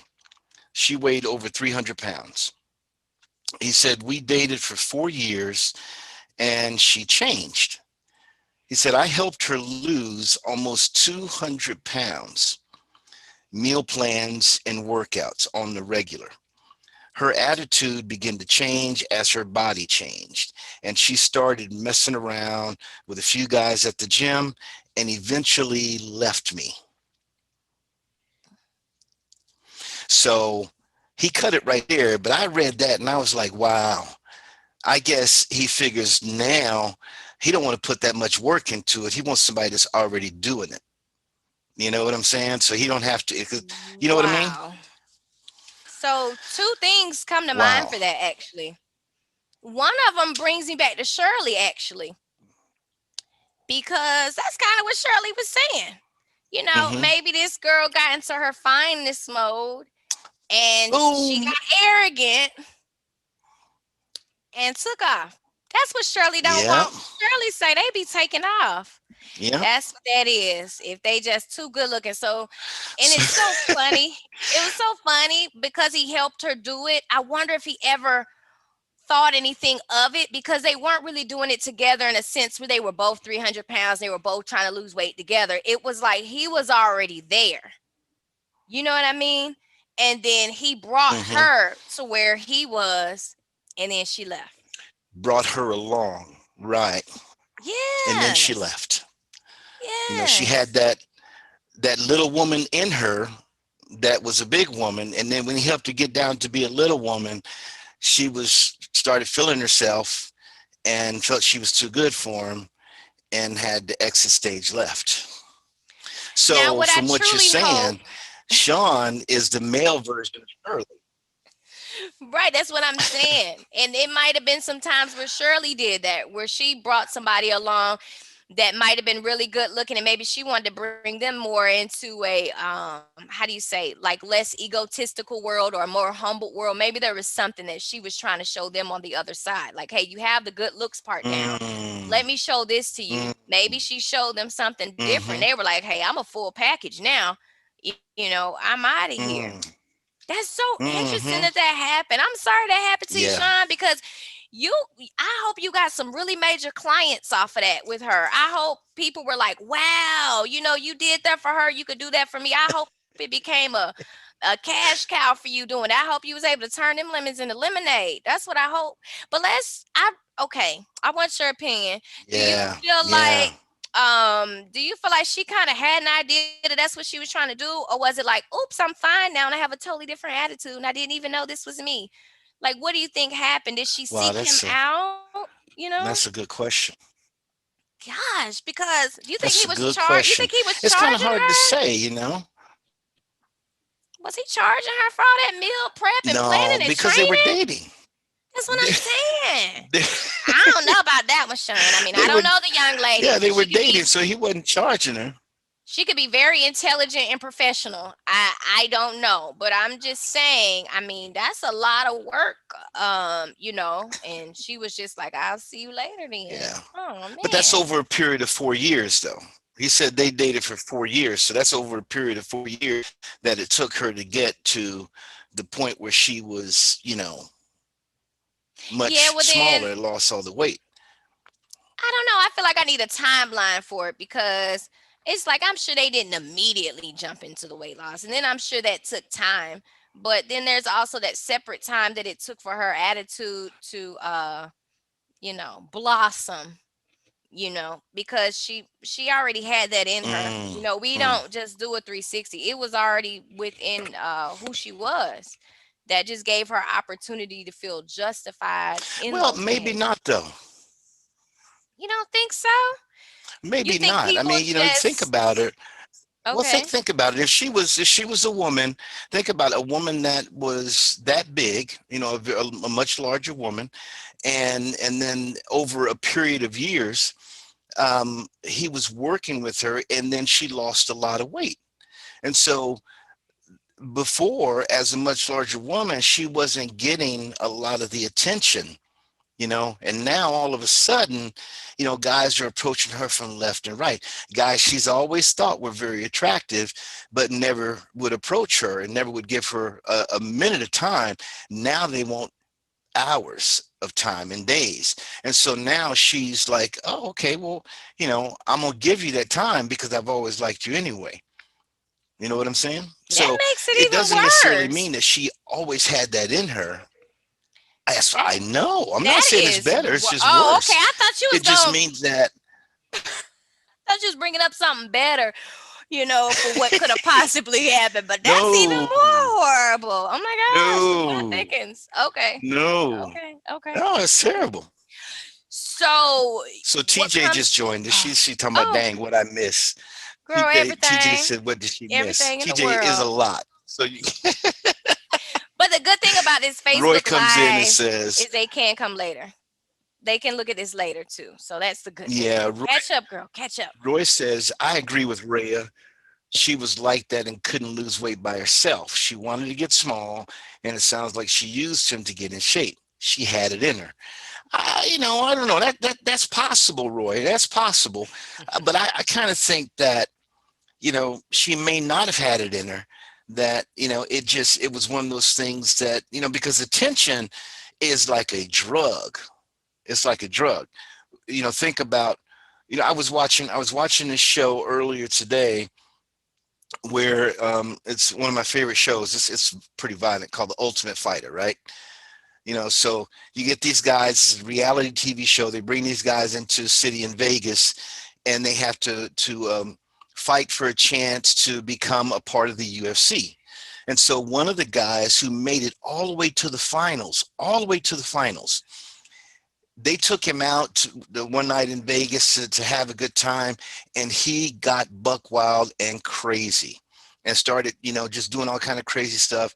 She weighed over 300 pounds. He said, we dated for 4 years and she changed. He said, I helped her lose almost 200 pounds, meal plans and workouts on the regular. Her attitude began to change as her body changed. And she started messing around with a few guys at the gym and eventually left me. So he cut it right there. But I read that and I was like, wow. I guess he figures now he don't want to put that much work into it. He wants somebody that's already doing it. You know what I'm saying? So he don't have to, you know what I mean? So two things come to mind Wow. for that, actually. One of them brings me back to Shirley, actually, because that's kind of what Shirley was saying. You know, Mm-hmm. maybe this girl got into her fineness mode and she Boom. got arrogant and took off. That's what Shirley don't Yeah. want. Shirley say they be taking off. Yeah. That's what that is. If they just too good looking. So, and it's so funny. It was so funny because he helped her do it. I wonder if he ever thought anything of it because they weren't really doing it together in a sense where they were both 300 pounds. They were both trying to lose weight together. It was like he was already there. You know what I mean? And then he brought Mm-hmm. her to where he was, and then she left. Brought her along. Right. And then she Yes. left. You know, she had Yes. that little woman in her that was a big woman. And then when he helped her get down to be a little woman, she was started feeling herself and felt she was too good for him and had the exit stage left. Now, So what I from what you're truly hope, saying, Sean is the male version of Shirley. right, that's what I'm saying. And it might have been some times where Shirley did that, where she brought somebody along that might have been really good looking, and maybe she wanted to bring them more into a how do you say, like less egotistical world or a more humble world. Maybe there was something that she was trying to show them on the other side. Like, hey, you have the good looks part down. Mm, Let me show this to you. mm, Maybe she showed them something different. mm-hmm, They were like, hey, I'm a full package now. You know, I'm out of here. mm, That's so interesting mm-hmm. that happened. I'm sorry that happened to you, Yeah. Sean, because you I hope you got some really major clients off of that with her. I hope people were like, wow, you know, you did that for her. You could do that for me. I hope it became a cash cow for you doing that. I hope you was able to turn them lemons into lemonade. That's what I hope. But okay, I want your opinion. Do you Yeah. feel Yeah. like do you feel like she kind of had an idea that that's what she was trying to do, or was it like, oops, I'm fine now and I have a totally different attitude and I didn't even know this was me? Like, what do you think happened? Did she Wow, seek him out? You know? that's a good question. Gosh, because do you think That's he a was good charged? You think question. he was It's kind of charging hard to her? say, you know. Was he charging her for all that meal prep and No, planning and because they were training? dating. That's what They, I'm saying. they, I don't know about that one, Sean. I mean, I they were, don't know the young lady yeah, they because were dating, so he wasn't charging her. she could be very intelligent and professional. I don't know, but I'm just saying, I mean, that's a lot of work, you know, and she was just like, I'll see you later then. Yeah, Oh but that's man. over a period of 4 years, though. He said they dated for 4 years, so that's over a period of 4 years that it took her to get to the point where she was, you know, Yeah, much well then smaller and lost all the weight. I don't know. I feel like I need a timeline for it because it's like I'm sure they didn't immediately jump into the weight loss. And then I'm sure that took time. But then there's also that separate time that it took for her attitude to you know, blossom, you know, because she already had that in her. Mm, You know, we mm. don't just do a 360. It was already within who she was. That just gave her opportunity to feel justified in Well, those maybe things. not, though. You don't think so? You Maybe think not. I people mean, you know, think just about it. Well, okay. think about it. If she was a woman, think about a woman that was that big, you know, a much larger woman, and then over a period of years, he was working with her, and then she lost a lot of weight. And so before, as a much larger woman, she wasn't getting a lot of the attention And now all of a sudden, guys are approaching her from left and right. Guys she's always thought were very attractive, but never would approach her and never would give her a minute of time. Now they want hours of time and days. And so now she's like, oh, okay, well, I'm going to give you that time because I've always liked you anyway. You know what I'm saying? That So makes it it even doesn't necessarily worse. mean that she always had that in her. I know. I'm That not saying it's is better. It's just oh, worse. okay. I thought you was It just going. means that I thought you was bringing up something better, for what could have possibly happened. But that's even no, more horrible. Oh my gosh, the plot no, thickens. Okay, no, okay, okay, no. It's okay. terrible. So So what TJ just comes? joined us. She talking about, Oh, dang, what I miss. girl, TJ everything, said, what did she miss? everything in the TJ is a world. lot. So you, But the good thing about this Roy Facebook comes in and Live says, is they can come later. They can look at this later too. So that's the good thing. yeah, Catch up, girl. Catch up. Roy says, I agree with Rhea. She was like that and couldn't lose weight by herself. She wanted to get small, and it sounds like she used him to get in shape. She had it in her. I don't know. That's possible, Roy. That's possible. But I kind of think that, she may not have had it in her. That, it was one of those things that, because attention is like a drug. It's like a drug. Think about, I was watching this show earlier today where it's one of my favorite shows. It's pretty violent, called The Ultimate Fighter, right? So you get these guys, it's a reality TV show. They bring these guys into a city in Vegas, and they have to fight for a chance to become a part of the UFC. And so one of the guys who made it all the way to the finals, they took him out the one night in Vegas to have a good time, and he got buck wild and crazy and started, just doing all kind of crazy stuff,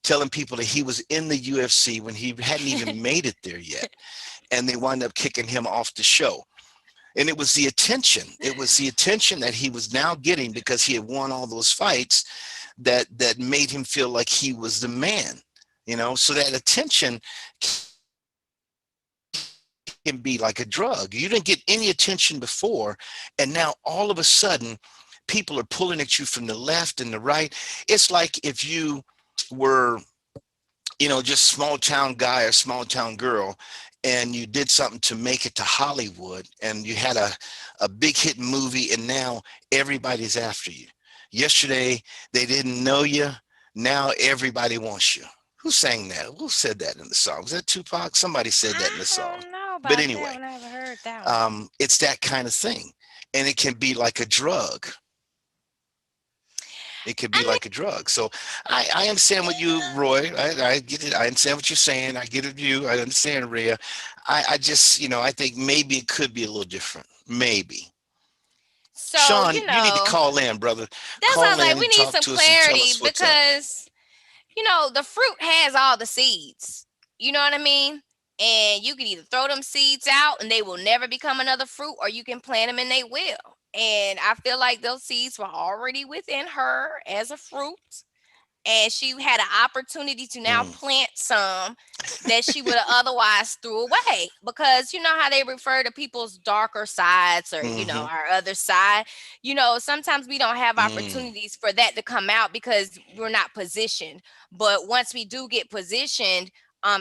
telling people that he was in the UFC when he hadn't even made it there yet. And they wound up kicking him off the show. And it was the attention. It was the attention that he was now getting because he had won all those fights that made him feel like he was the man, so that attention can be like a drug. You didn't get any attention before, and now all of a sudden people are pulling at you from the left and the right. It's like if you were, just small town guy or small town girl, and you did something to make it to Hollywood, and you had a big hit movie, and now everybody's after you. Yesterday they didn't know you, now everybody wants you. Who sang that? Who said that in the song? Was that Tupac? Somebody said that in the song. I don't know about But anyway, that one. I haven't heard that one. it's that kind of thing, and it can be like a drug. It could be like a drug. So I understand what you, Roy. I get it. I understand what you're saying. I get it. I understand, Rhea. I just, I think maybe it could be a little different. Maybe. So, Sean, you need to call in, brother. That's Call why I was in like, we and need talk some to us and tell clarity us what's up. because, the fruit has all the seeds. You know what I mean? And you can either throw them seeds out and they will never become another fruit, or you can plant them and they will. And I feel like those seeds were already within her as a fruit. And she had an opportunity to now plant some that she would have otherwise threw away, because you know how they refer to people's darker sides, or our other side. Sometimes we don't have opportunities for that to come out because we're not positioned. But once we do get positioned,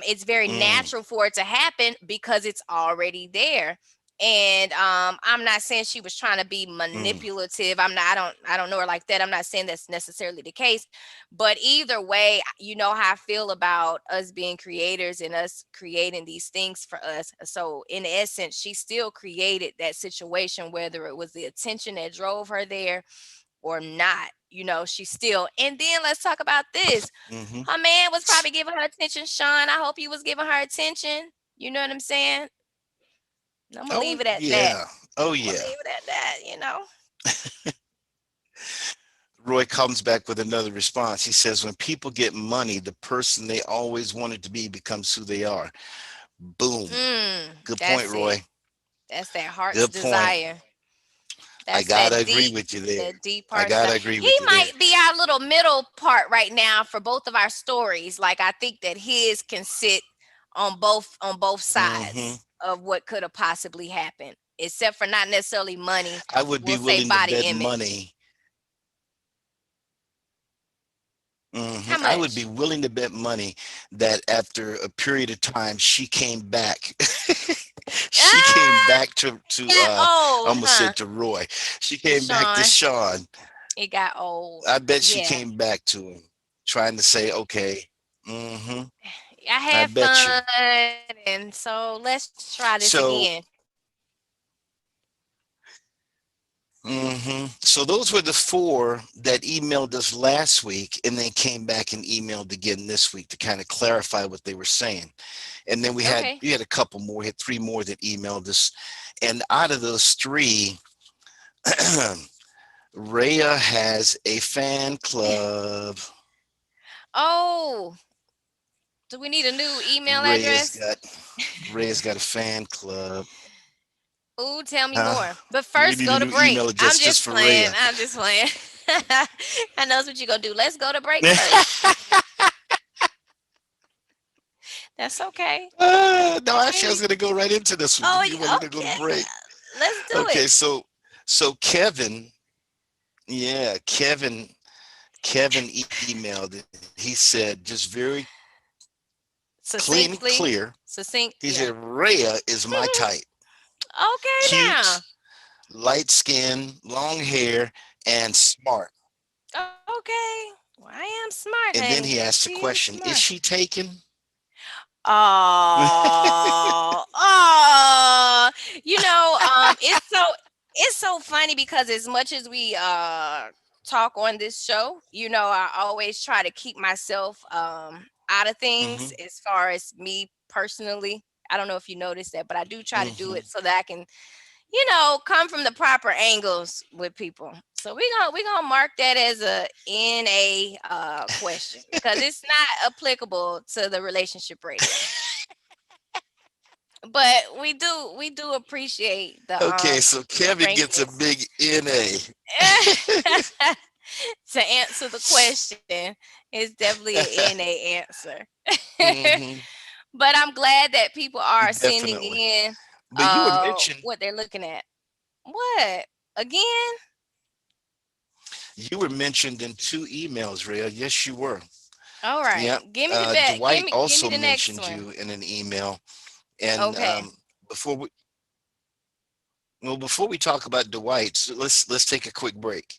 it's very natural for it to happen because it's already there. And I'm not saying she was trying to be manipulative. I don't know her like that. I'm not saying that's necessarily the case. But either way, you know how I feel about us being creators and us creating these things for us. So in essence, she still created that situation, whether it was the attention that drove her there or not. She still. And then let's talk about this. Her man was probably giving her attention. Sean, I hope you was giving her attention. You know what I'm saying? I'm gonna leave it at that. Oh, I'm yeah. gonna leave it at that. Roy comes back with another response. He says, when people get money, the person they always wanted to be becomes who they are. Boom. Good point, Roy. That's that heart's Good desire. point. That's I gotta that agree deep, with you there. that deep part. I gotta agree with He you might there. be our little middle part right now for both of our stories. Like I think that his can sit on both Mm-hmm. sides of what could have possibly happened, except for not necessarily money. I would be We'll say willing to body bet image. money. Hmm. How I would be much? willing to bet money that after a period of time, she came back. She came Ah, back to got I old, almost huh? said to Roy. She To came back to Sean. Sean. It got old. I bet she Yeah. came back to him, trying to say, okay, hmm I I had bet you. fun, and so let's try this So, again. so those were the four that emailed us last week, and then came back and emailed again this week to kind of clarify what they were saying. And then we had Okay. a couple more, we had three more that emailed us, and out of those three, Reya has a fan club. Oh, do we need a new email Reya's address? got Reya's got a fan club. Ooh, tell me Huh? more. But We first, need go a to new break. email I'm address just just for playing. Reya. I'm just playing. I knows what you're gonna do. Let's go to break first. That's okay. No, actually, I was Hey. going to go right into this one, Oh, but you wanted to go to okay. break. Let's do Okay, it. so Kevin, yeah, Kevin emailed it. He said just very clean and Succinctly. clear. Succinct. He Yeah. said Reya is my type. Okay now. Cute, light skin, long hair, and smart. Okay. Well, I am smart, And then honey. he asked the She is question, is smart. she taken? Oh, oh. It's so funny because as much as we talk on this show, I always try to keep myself out of things Hmm. as far as me personally. I don't know if you noticed that, but I do try to do Hmm. it so that I can, come from the proper angles with people. So we're gonna mark that as a NA question because it's not applicable to the relationship radio. But we do appreciate Okay, so the Kevin gets a frankness. big NA. To answer the question, it's definitely an NA answer. Hmm. But I'm glad that people are sending Definitely. in But you had mentioned what they're looking at. What? Again? you were mentioned in two emails, Rhea. Yes, you were. All right. Yep. Give me the bet. Give Dwight me give me also the next mentioned one. you in an email. And Okay. before we before we talk about Dwight, so let's take a quick break.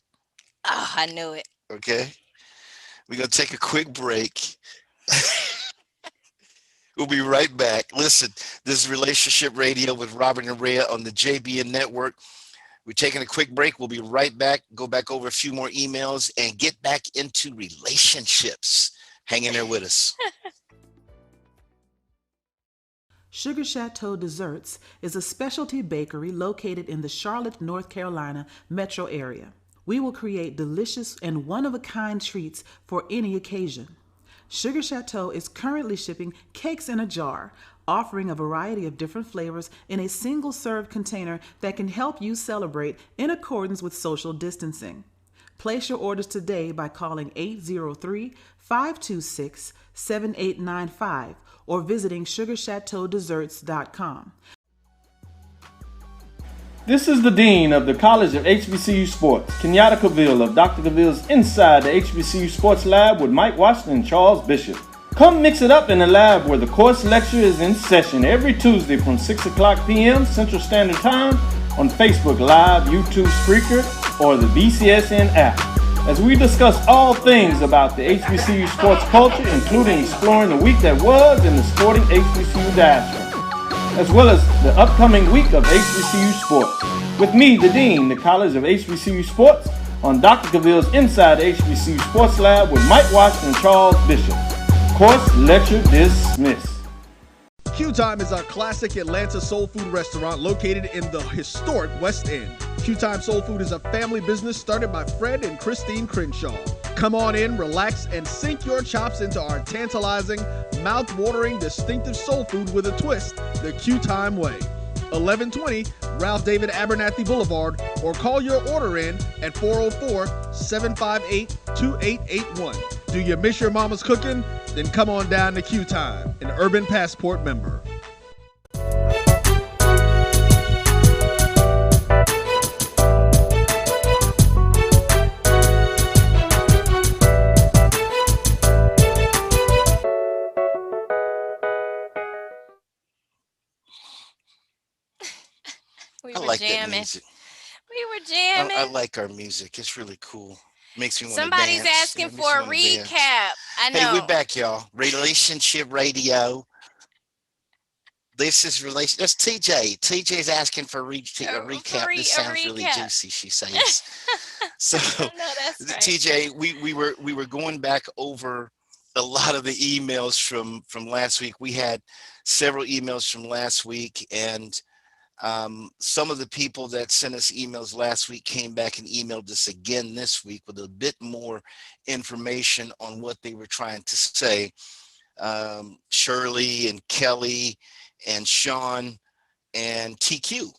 Oh, I knew it. Okay, we're gonna take a quick break. We'll be right back. Listen, this is Relationship Radio with Robert and Rhea on the JBN Network. We're taking a quick break. We'll be right back. Go back over a few more emails and get back into relationships. Hang in there with us. Sugar Chateau Desserts is a specialty bakery located in the Charlotte, North Carolina metro area. We will create delicious and one-of-a-kind treats for any occasion. Sugar Chateau is currently shipping cakes in a jar, offering a variety of different flavors in a single-serve container that can help you celebrate in accordance with social distancing. Place your orders today by calling 803-526-7895 or visiting sugarchateaudesserts.com. This is the Dean of the College of HBCU Sports, Kenyatta Cavill of Dr. Cavill's Inside the HBCU Sports Lab with Mike Washington and Charles Bishop. Come mix it up in the lab where the course lecture is in session every Tuesday from 6 o'clock p.m. Central Standard Time on Facebook Live, YouTube Spreaker, or the BCSN app, as we discuss all things about the HBCU sports culture, including exploring the week that was in the sporting HBCU diaspora, as well as the upcoming week of HBCU sports. With me, the Dean, the College of HBCU Sports, on Dr. Cavill's Inside the HBCU Sports Lab with Mike Washington and Charles Bishop. Course lecture dismissed. Q Time is a classic Atlanta soul food restaurant located in the historic West End. Q Time Soul Food is a family business started by Fred and Christine Crenshaw. Come on in, relax, and sink your chops into our tantalizing, mouth-watering, distinctive soul food with a twist, the Q Time way. 1120 Ralph David Abernathy Boulevard, or call your order in at 404-758-2881. Do you miss your mama's cooking? Then come on down to Q Time, an Urban Passport member. We I were like that jamming. music. We were I jamming. like our music. It's really cool. Makes me want to Somebody's dance. asking Makes for me a want to dance. recap. I Hey, we're know. back, y'all. Relationship radio. This is relation. That's TJ. TJ's asking for a recap. This A sounds really recap. juicy. She says. So, No, that's right. TJ, we were going back over a lot of the emails from last week. We had several emails from last week, and some of the people that sent us emails last week came back and emailed us again this week with a bit more information on what they were trying to say. Shirley and Kelly and Sean and TQ.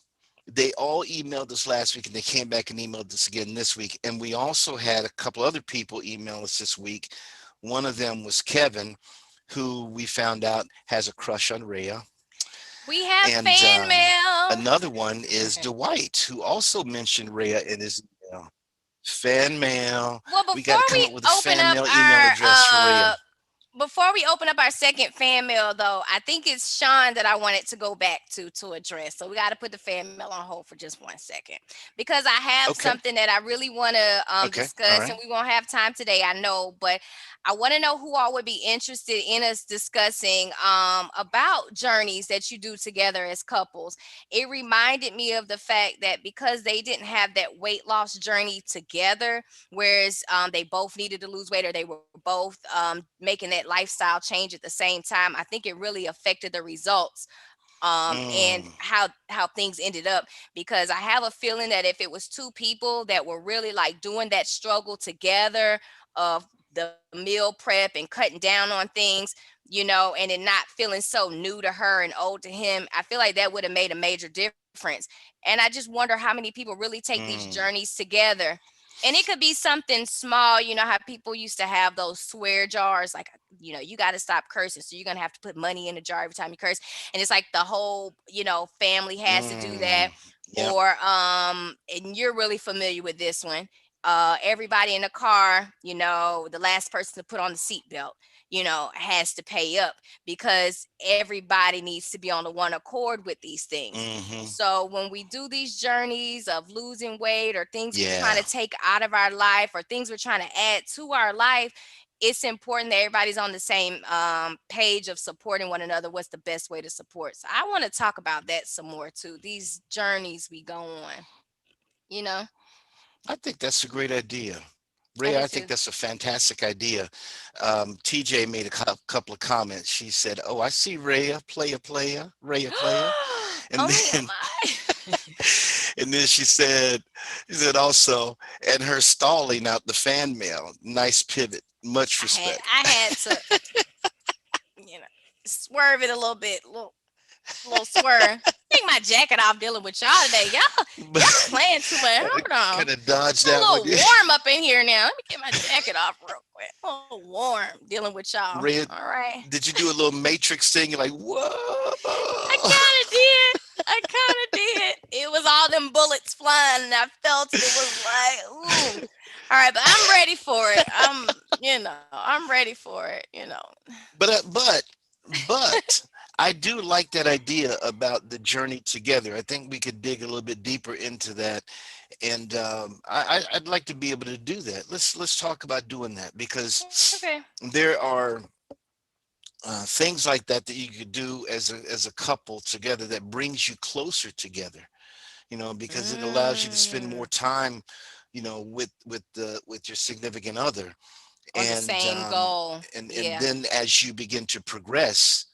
They all emailed us last week and they came back and emailed us again this week. And we also had a couple other people email us this week. One of them was Kevin, who we found out has a crush on Reya. We have And fan mail. another one is Dwight, who also mentioned Reya in his email. Fan mail. Well, We got before to come we up with a open fan up mail email address for Reya. before we open up our second fan mail, though, I think it's Sean that I wanted to go back to address. So we got to put the fan mail on hold for just 1 second because I have Okay. something that I really want to Okay. All discuss, right. and we won't have time today, I know, but I want to know who all would be interested in us discussing about journeys that you do together as couples. It reminded me of the fact that because they didn't have that weight loss journey together, whereas they both needed to lose weight or they were both making that lifestyle change at the same time, I think it really affected the results and how things ended up, because I have a feeling that if it was two people that were really like doing that struggle together of the meal prep and cutting down on things, and it not feeling so new to her and old to him, I feel like that would have made a major difference. And I just wonder how many people really take these journeys together. And it could be something small, how people used to have those swear jars, like, you got to stop cursing. So you're going to have to put money in the jar every time you curse. And it's like the whole, family has to do that. Yep. Or, and you're really familiar with this one. Everybody in the car, the last person to put on the seatbelt, has to pay up because everybody needs to be on the one accord with these things. So when we do these journeys of losing weight or things we're trying to take out of our life or things we're trying to add to our life, it's important that everybody's on the same page of supporting one another. What's the best way to support? So I want to talk about that some more too. These journeys we go on, I think that's a great idea. I Ray, do I think too. that's a fantastic idea. TJ made a couple of comments. She said, "Oh, I see Reya, player, Reya, player," and Oh, then my. and then she said also, and her stalling out the fan mail. Nice pivot. Much respect. I had to, swerve it a little bit, little swerve. Take my jacket off dealing with y'all today. Y'all playing too much. Hold on. Kind of dodged It's a that little one. warm up in here now. Let me get my jacket off real quick. A little warm dealing with y'all. Ray, All right. did you do a little Matrix thing? You're like, whoa. I kind of did. It was all them bullets flying, and I felt it. It was like, ooh. All right, but I'm ready for it. I'm ready for it. But I do like that idea about the journey together. I think we could dig a little bit deeper into that, and I'd like to be able to do that. Let's talk about doing that, because Okay. there are things like that you could do as a couple together that brings you closer together. Because it allows you to spend more time, with your significant other, On the and same goal. and Yeah. then as you begin to progress,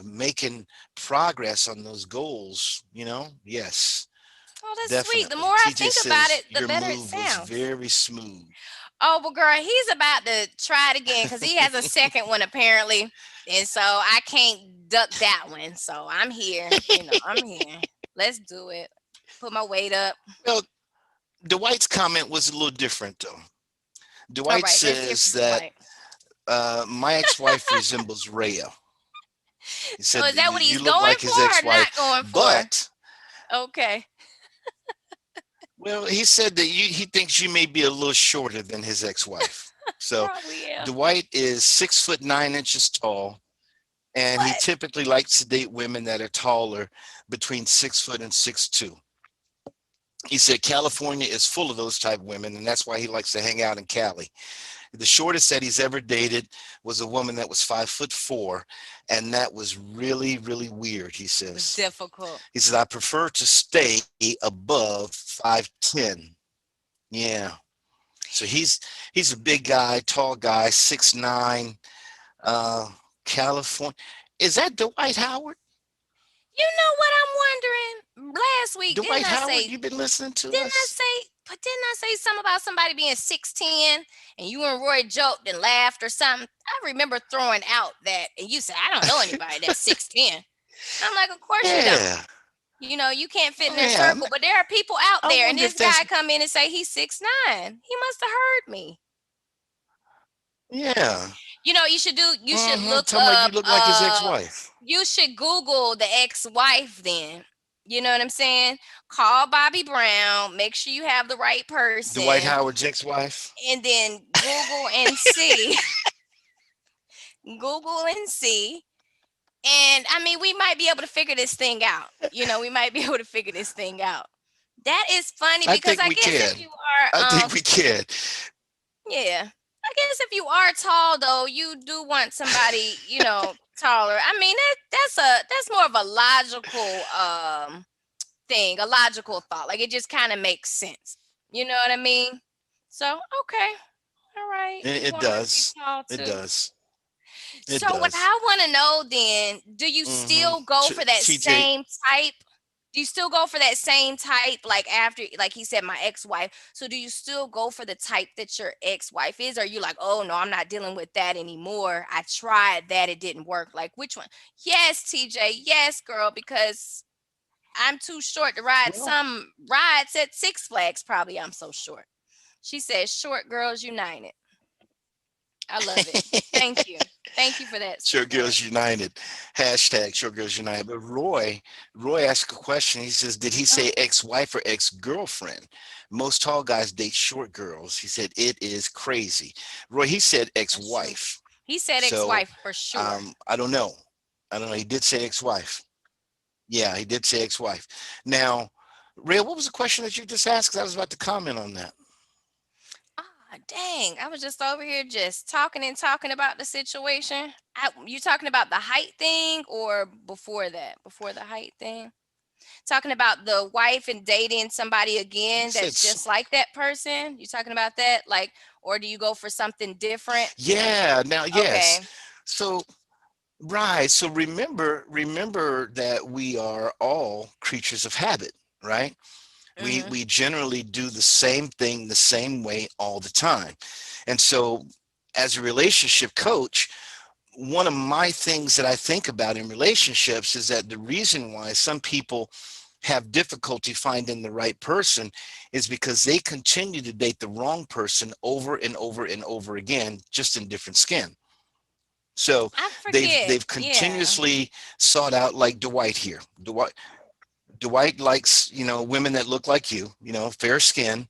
making progress on those goals, yes, Oh, that's definitely. sweet. The more I TJ think about says it, the your better it move was sounds. very smooth. Oh, well, girl, he's about to try it again because he has a second one apparently, and so I can't duck that one. So I'm here. I'm here. Let's do it. Put my weight up. Well, Dwight's comment was a little different, though. All Dwight right, let's hear says from that Dwight. my ex-wife resembles Reya. He So said is that what you he's look going like his for or ex-wife, not going for? but Okay. well, he said that he thinks you may be a little shorter than his ex-wife. So Probably, yeah. Dwight is 6'9" tall, and he What? typically likes to date women that are taller, between 6 foot and 6'2". He said California is full of those type of women, and that's why he likes to hang out in Cali. The shortest that he's ever dated was a woman that was 5'4", and that was really, really weird. He It was says. difficult. He says I prefer to stay above 5'10". Yeah. So he's a big guy, tall guy, 6'9", California. Is that Dwight Howard? You know what I'm wondering? Last week, Dwight Howard, you been listening to us? didn't I say something about somebody being 6'10" and you and Roy joked and laughed or something? I remember throwing out that, and you said, I don't know anybody that's 6'10". I'm like, of course you don't. Yeah. You know, you can't fit in their Yeah. circle, but there are people out I there, and wonder this if that's guy come in and say he's 6'9". He must have heard me. yeah. You know, you should look Talking about you up, look like his ex-wife. you should Google the ex-wife then. You know what I'm saying? Call Bobby Brown, make sure you have the right Dwight person, Howard's ex-wife. and then Google and see. Google and see. And I mean, we might be able to figure this thing out. You know, we might be able to figure this thing out. That is funny I because think I we guess can. if you are I think we can. yeah. I guess if you are tall though, you do want somebody, you know, taller. I mean, that's more of a logical thing, a logical thought. Like it just kind of makes sense. You know what I mean? So, okay. All right. It, You it want her to be does. tall It too. does. It So what does. I want to know then, do you Mm-hmm. still go for that TJ, same type? Do you still go for that same type like after like he said my ex-wife? So do you still go for the type that your ex-wife is? Or are you like, "Oh no, I'm not dealing with that anymore. I tried that, it didn't work." Like which one? Yes, TJ. Yes, girl, because I'm too short to ride well, some rides at Six Flags. Probably I'm so short. She says, "Short Girls United." I love it. Thank you. Thank you for that Short support. Girls United. Hashtag Short Girls United. But Roy asked a question. He says, did he say ex-wife or ex-girlfriend? Most tall guys date short girls. He said, it is crazy. Roy, he said That's true. ex-wife. He said So ex-wife for sure. I don't know. He did say ex-wife. Yeah, he did say ex-wife. Now, Ray, what was the question that you just asked? 'Cause I was about to comment on that. Ah, dang. I was just over here just talking and talking about the situation. You talking about the height thing or before that? Before the height thing? Talking about the wife and dating somebody He again said, that's just like that person? You talking about that? Like, or do you go for something different? yeah, now, yes. Okay. So, right. So remember that we are all creatures of habit, right? Mm-hmm. We generally do the same thing the same way all the time. And so as a relationship coach, one of my things that I think about in relationships is that the reason why some people have difficulty finding the right person is because they continue to date the wrong person over and over and over again, just in different skin. So I they've forget. they've Yeah. continuously sought out, like Dwight here. Dwight likes, women that look like you, fair skin,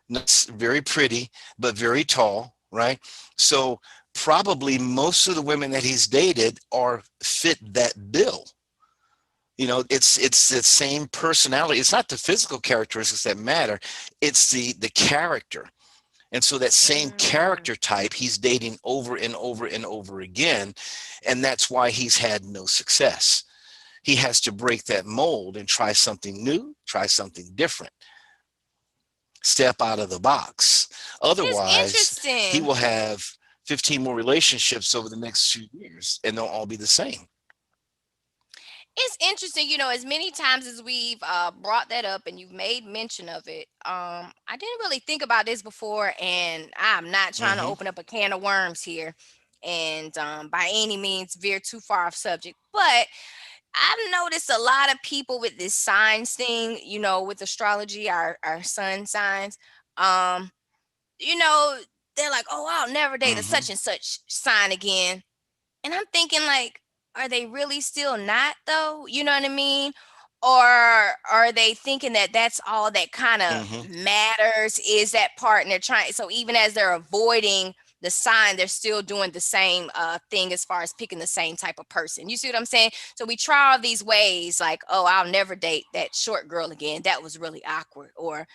not very pretty, but very tall, right? So probably most of the women that he's dated are fit that bill. It's the same personality. It's not the physical characteristics that matter. It's the character. And so that same Mm. character type he's dating over and over and over again. And that's why he's had no success. He has to break that mold and try something new, try something different, step out of the box. It's Otherwise, he interesting. will have 15 more relationships over the next 2 years, and they'll all be the same. It's interesting, as many times as we've brought that up and you've made mention of it. I didn't really think about this before, and I'm not trying to Hmm. open up a can of worms here, and by any means veer too far off subject. But I've noticed a lot of people with this signs thing, with astrology, our sun signs. Um, you know, they're like, oh, I'll never date a Mm-hmm. such and such sign again. And I'm thinking, like, are they really still not though? You know what I mean? Or are they thinking that that's all that kind of Mm-hmm. matters is that part, and they're trying. So even as they're avoiding the sign, they're still doing the same thing as far as picking the same type of person. You see what I'm saying? So we try all these ways, like, oh, I'll never date that short girl again. That was really awkward. Or,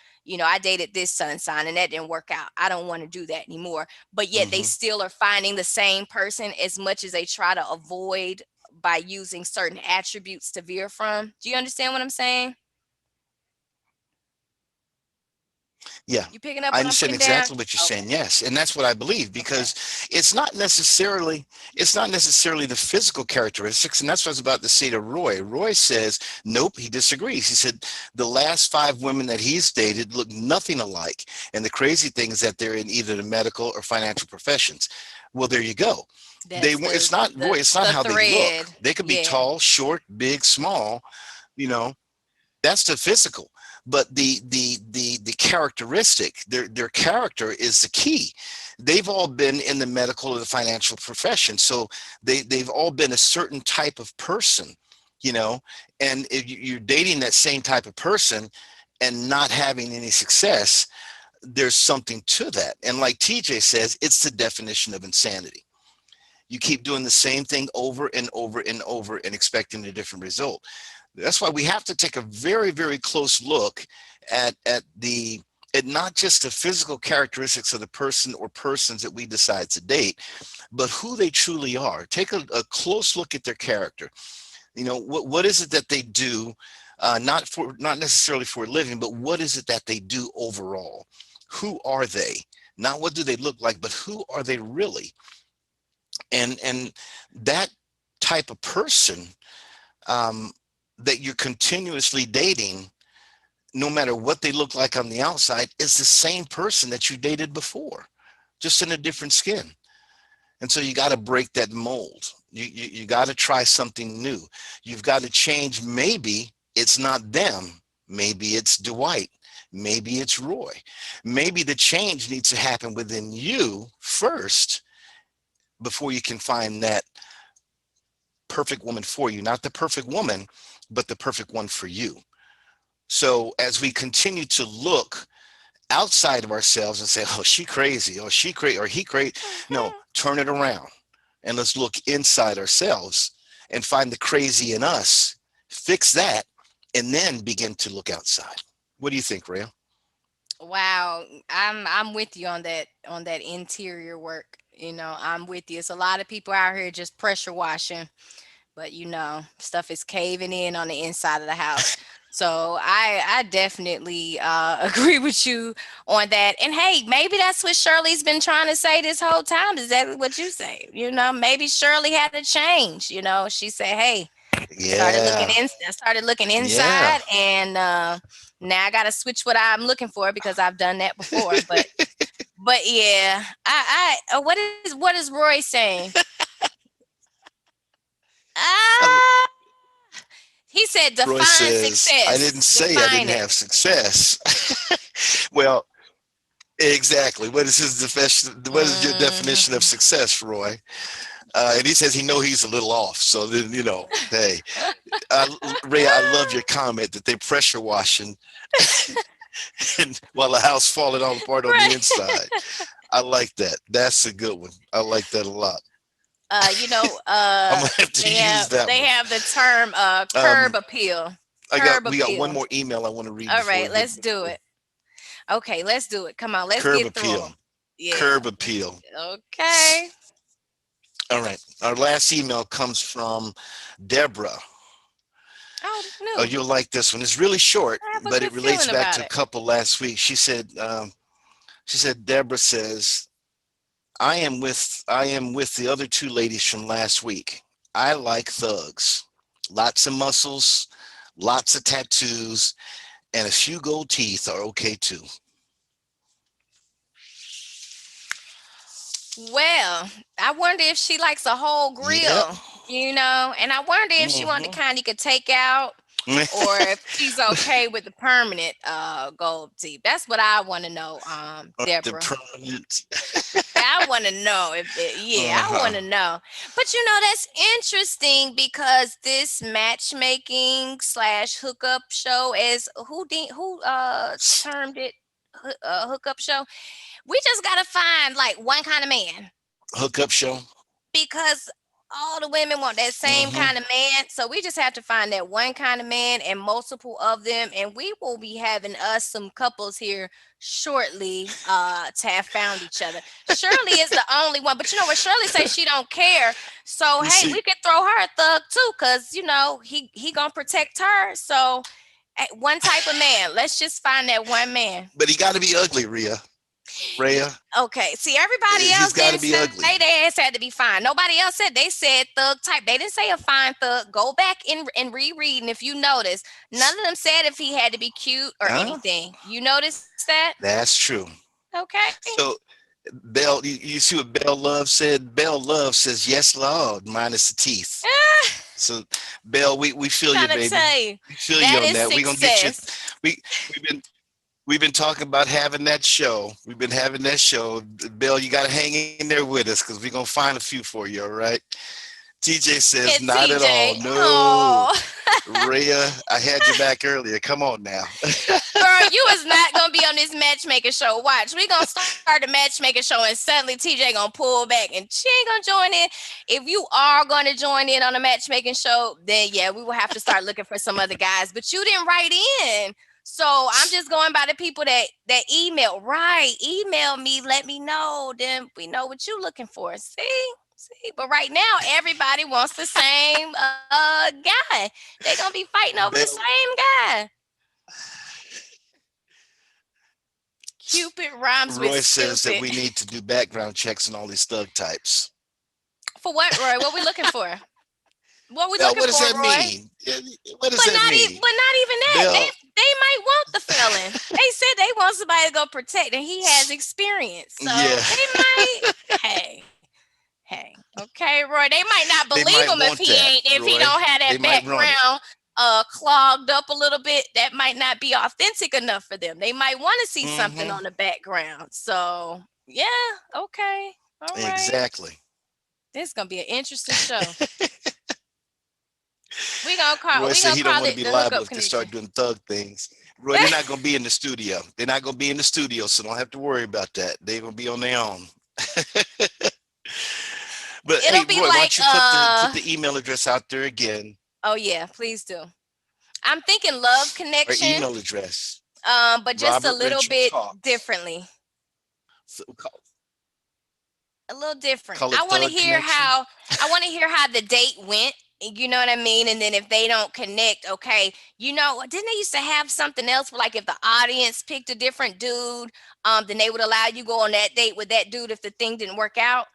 I dated this sun sign and that didn't work out. I don't want to do that anymore. But yet they Mm-hmm. still are finding the same person as much as they try to avoid by using certain attributes to veer from. Do you understand what I'm saying? Yeah, You picking up I what I'm understand putting down? exactly what you're Okay. saying. Yes, and that's what I believe Okay. because it's not necessarily the physical characteristics, and that's what I was about to say to Roy. Roy says nope, he disagrees. He said the last 5 women that he's dated look nothing alike, and the crazy thing is that they're in either the medical or financial professions. Well, there you go. That's It's not Roy. It's not the how they look. thread. They could be Yeah. tall, short, big, small. You know, that's the physical, but the characteristic, their character is the key. They've all been in the medical or the financial profession, so they've all been a certain type of person, you know. And if you're dating that same type of person and not having any success, there's something to that. And like TJ says, it's the definition of insanity. You keep doing the same thing over and over and over and expecting a different result. That's why we have to take a very, very close look at not just the physical characteristics of the person or persons that we decide to date, but who they truly are. Take a close look at their character. What is it that they do, not necessarily for a living, but what is it that they do overall? Who are they? Not what do they look like, but who are they really? And that type of person, um, that you're continuously dating, no matter what they look like on the outside, is the same person that you dated before, just in a different skin. And so you got to break that mold. You got to try something new. You've got to change. Maybe it's not them. Maybe it's Dwight. Maybe it's Roy. Maybe the change needs to happen within you first before you can find that perfect woman for you. Not the perfect woman, but the perfect one for you. So as we continue to look outside of ourselves and say, oh, she crazy, or she crazy, or he crazy. No, turn it around and let's look inside ourselves and find the crazy in us, fix that, and then begin to look outside. What do you think, Reya? Wow, I'm with you on that interior work. I'm with you. It's a lot of people out here just pressure washing, but stuff is caving in on the inside of the house. So I definitely agree with you on that. And hey, maybe that's what Shirley's been trying to say this whole time. Is exactly what you say. Maybe Shirley had to change. She said, hey, Yeah. I started looking Yeah. inside, and now I got to switch what I'm looking for because I've done that before. But yeah, what is Roy saying? Ah, he said Roy define says, I success. didn't say I Define didn't it. have success. Well, exactly. What is your definition of Mhm. success, Roy? And he says he's a little off. So then, hey, Ray, I love your comment that they pressure washing and while the house falling all apart on the inside. Right. I like that. That's a good one. I like that a lot. uh, you know, I'm uh, gonna have to they use have that they one. have the term curb Um, appeal. I got Curb we got one appeal. more email I want to read All before right, we hit let's do it. Okay, let's do it. Come on, let's curb get through appeal. them. Yeah. Curb appeal. Okay. All right. Our last email comes from Deborah. Oh, Oh, no. you'll like this one. It's really short, I have a but it good relates feeling back about to a it. couple last week. She said, Deborah says, I am with the other two ladies from last week. I like thugs. Lots of muscles, lots of tattoos, and a few gold teeth are okay too. Well, I wonder if she likes a whole Yep. grill, and I wonder if she wanted Hmm. the kind you could take out, or if she's okay with the permanent gold teeth. That's what I want to know, The Deborah. permanent. I want to know yeah, I want to know. But that's interesting because this matchmaking slash hookup show, as who termed it, hookup show. We just gotta find like one kind of man, Hookup show. because all the women want that same kind of man. So we just have to find that one kind of man and multiple of them. And we will be having us some couples here shortly to have found each other. Shirley is the only one. But you know what? Shirley says she don't care. So You hey, see, we could throw her a thug too, because he gonna protect her. So one type of man. Let's just find that one man. but he got to be ugly, Reya. Okay. See, everybody He's else got to didn't be ugly. say their ass had to be fine. Nobody else said. They said thug type. They didn't say a fine thug. Go back and reread, and if you notice, none of them said if he had to be cute or anything. You noticed that? That's true. Okay. So, Belle, you see what Belle Love said? Belle Love says, yes, Lord, minus the teeth. So, Belle, we feel you, baby. Tell you, We feel that you on is that. We're going to get you. success. We've been talking about having that show. We've been having that show. Bill, you got to hang in there with us because we're going to find a few for you, all right? TJ says, Yeah, not at all. TJ. No. Aw. Rhea, I had you back earlier. Come on now. Girl, you is not gonna be on this matchmaking show. Watch, we gonna start the matchmaking show, and suddenly TJ gonna pull back, and she ain't gonna join in. If you are gonna join in on a matchmaking show, then yeah, we will have to start looking for some other guys. But you didn't write in, so I'm just going by the people that email. Right, email me, let me know. Then we know what you looking for. See, but right now everybody wants the same guy. They're gonna be fighting over the same guy. Cupid rhymes with Roy stupid. says that we need to do background checks on all these thug types. For what, Roy? What we looking for? What we Now, looking what does for, that Roy? mean? What does that mean? But not even that. Bill. They might want the felon. They said they want somebody to go protect, and he has experience. So they might. Hey. Okay, Roy. They might not They believe might him want that, if he Roy. don't have They that might run it. background clogged up a little bit. That might not be authentic enough for them. They might want to see something on the background. So yeah, okay, all right. Exactly. This is gonna be an interesting show. We gonna call. Roy We said gonna he don't call want it to be the liable hookup if they connection. start doing thug things. Roy, they're not going to be in the studio. They're not going to be in the studio, so don't have to worry about that. They're going to be on their own. But It'll hey, be Roy, why like, don't you put the email address out there again? Oh yeah, please do. I'm thinking love Or connection. email address. But just a Robert little Richard bit Talks. differently. So, A little different. Call it I want to thug hear connection? how the date went. You know what I mean? And then if they don't connect, okay, didn't they used to have something else where, like, if the audience picked a different dude, then they would allow you go on that date with that dude if the thing didn't work out?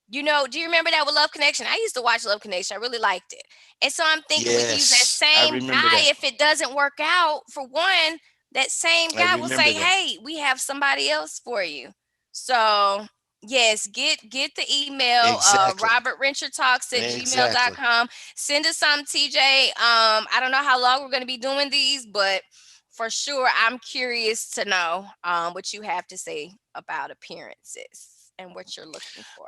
Do you remember that with Love Connection? I used to watch Love Connection. I really liked it. And so I'm thinking we can use that Yes, I same remember guy. that. If it doesn't work out for one, that same I guy will remember say, that. hey, we have somebody else for you. So yes, get the email, Exactly. Exactly. robertrentchertalks@gmail.com. Send us some, TJ. I don't know how long we're going to be doing these, but for sure, I'm curious to know what you have to say about appearances and what you're looking for.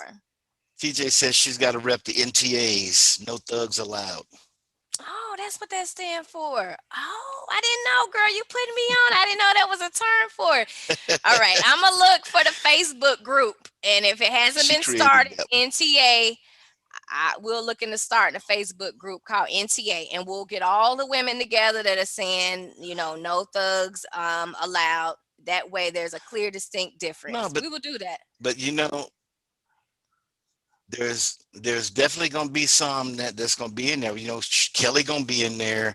TJ says she's got to rep the NTAs. No thugs allowed. Oh, that's what that stands for. Oh, I didn't know, girl. You putting me on. I didn't know that was a term for it. All right, I'm going to look for the Facebook group. And if it hasn't She been created started, that. NTA, we'll look into starting a Facebook group called NTA. And we'll get all the women together that are saying, no thugs allowed. That way there's a clear, distinct difference. No, but we will do that. But there's definitely gonna be some that's gonna be in there. Kelly gonna be in there,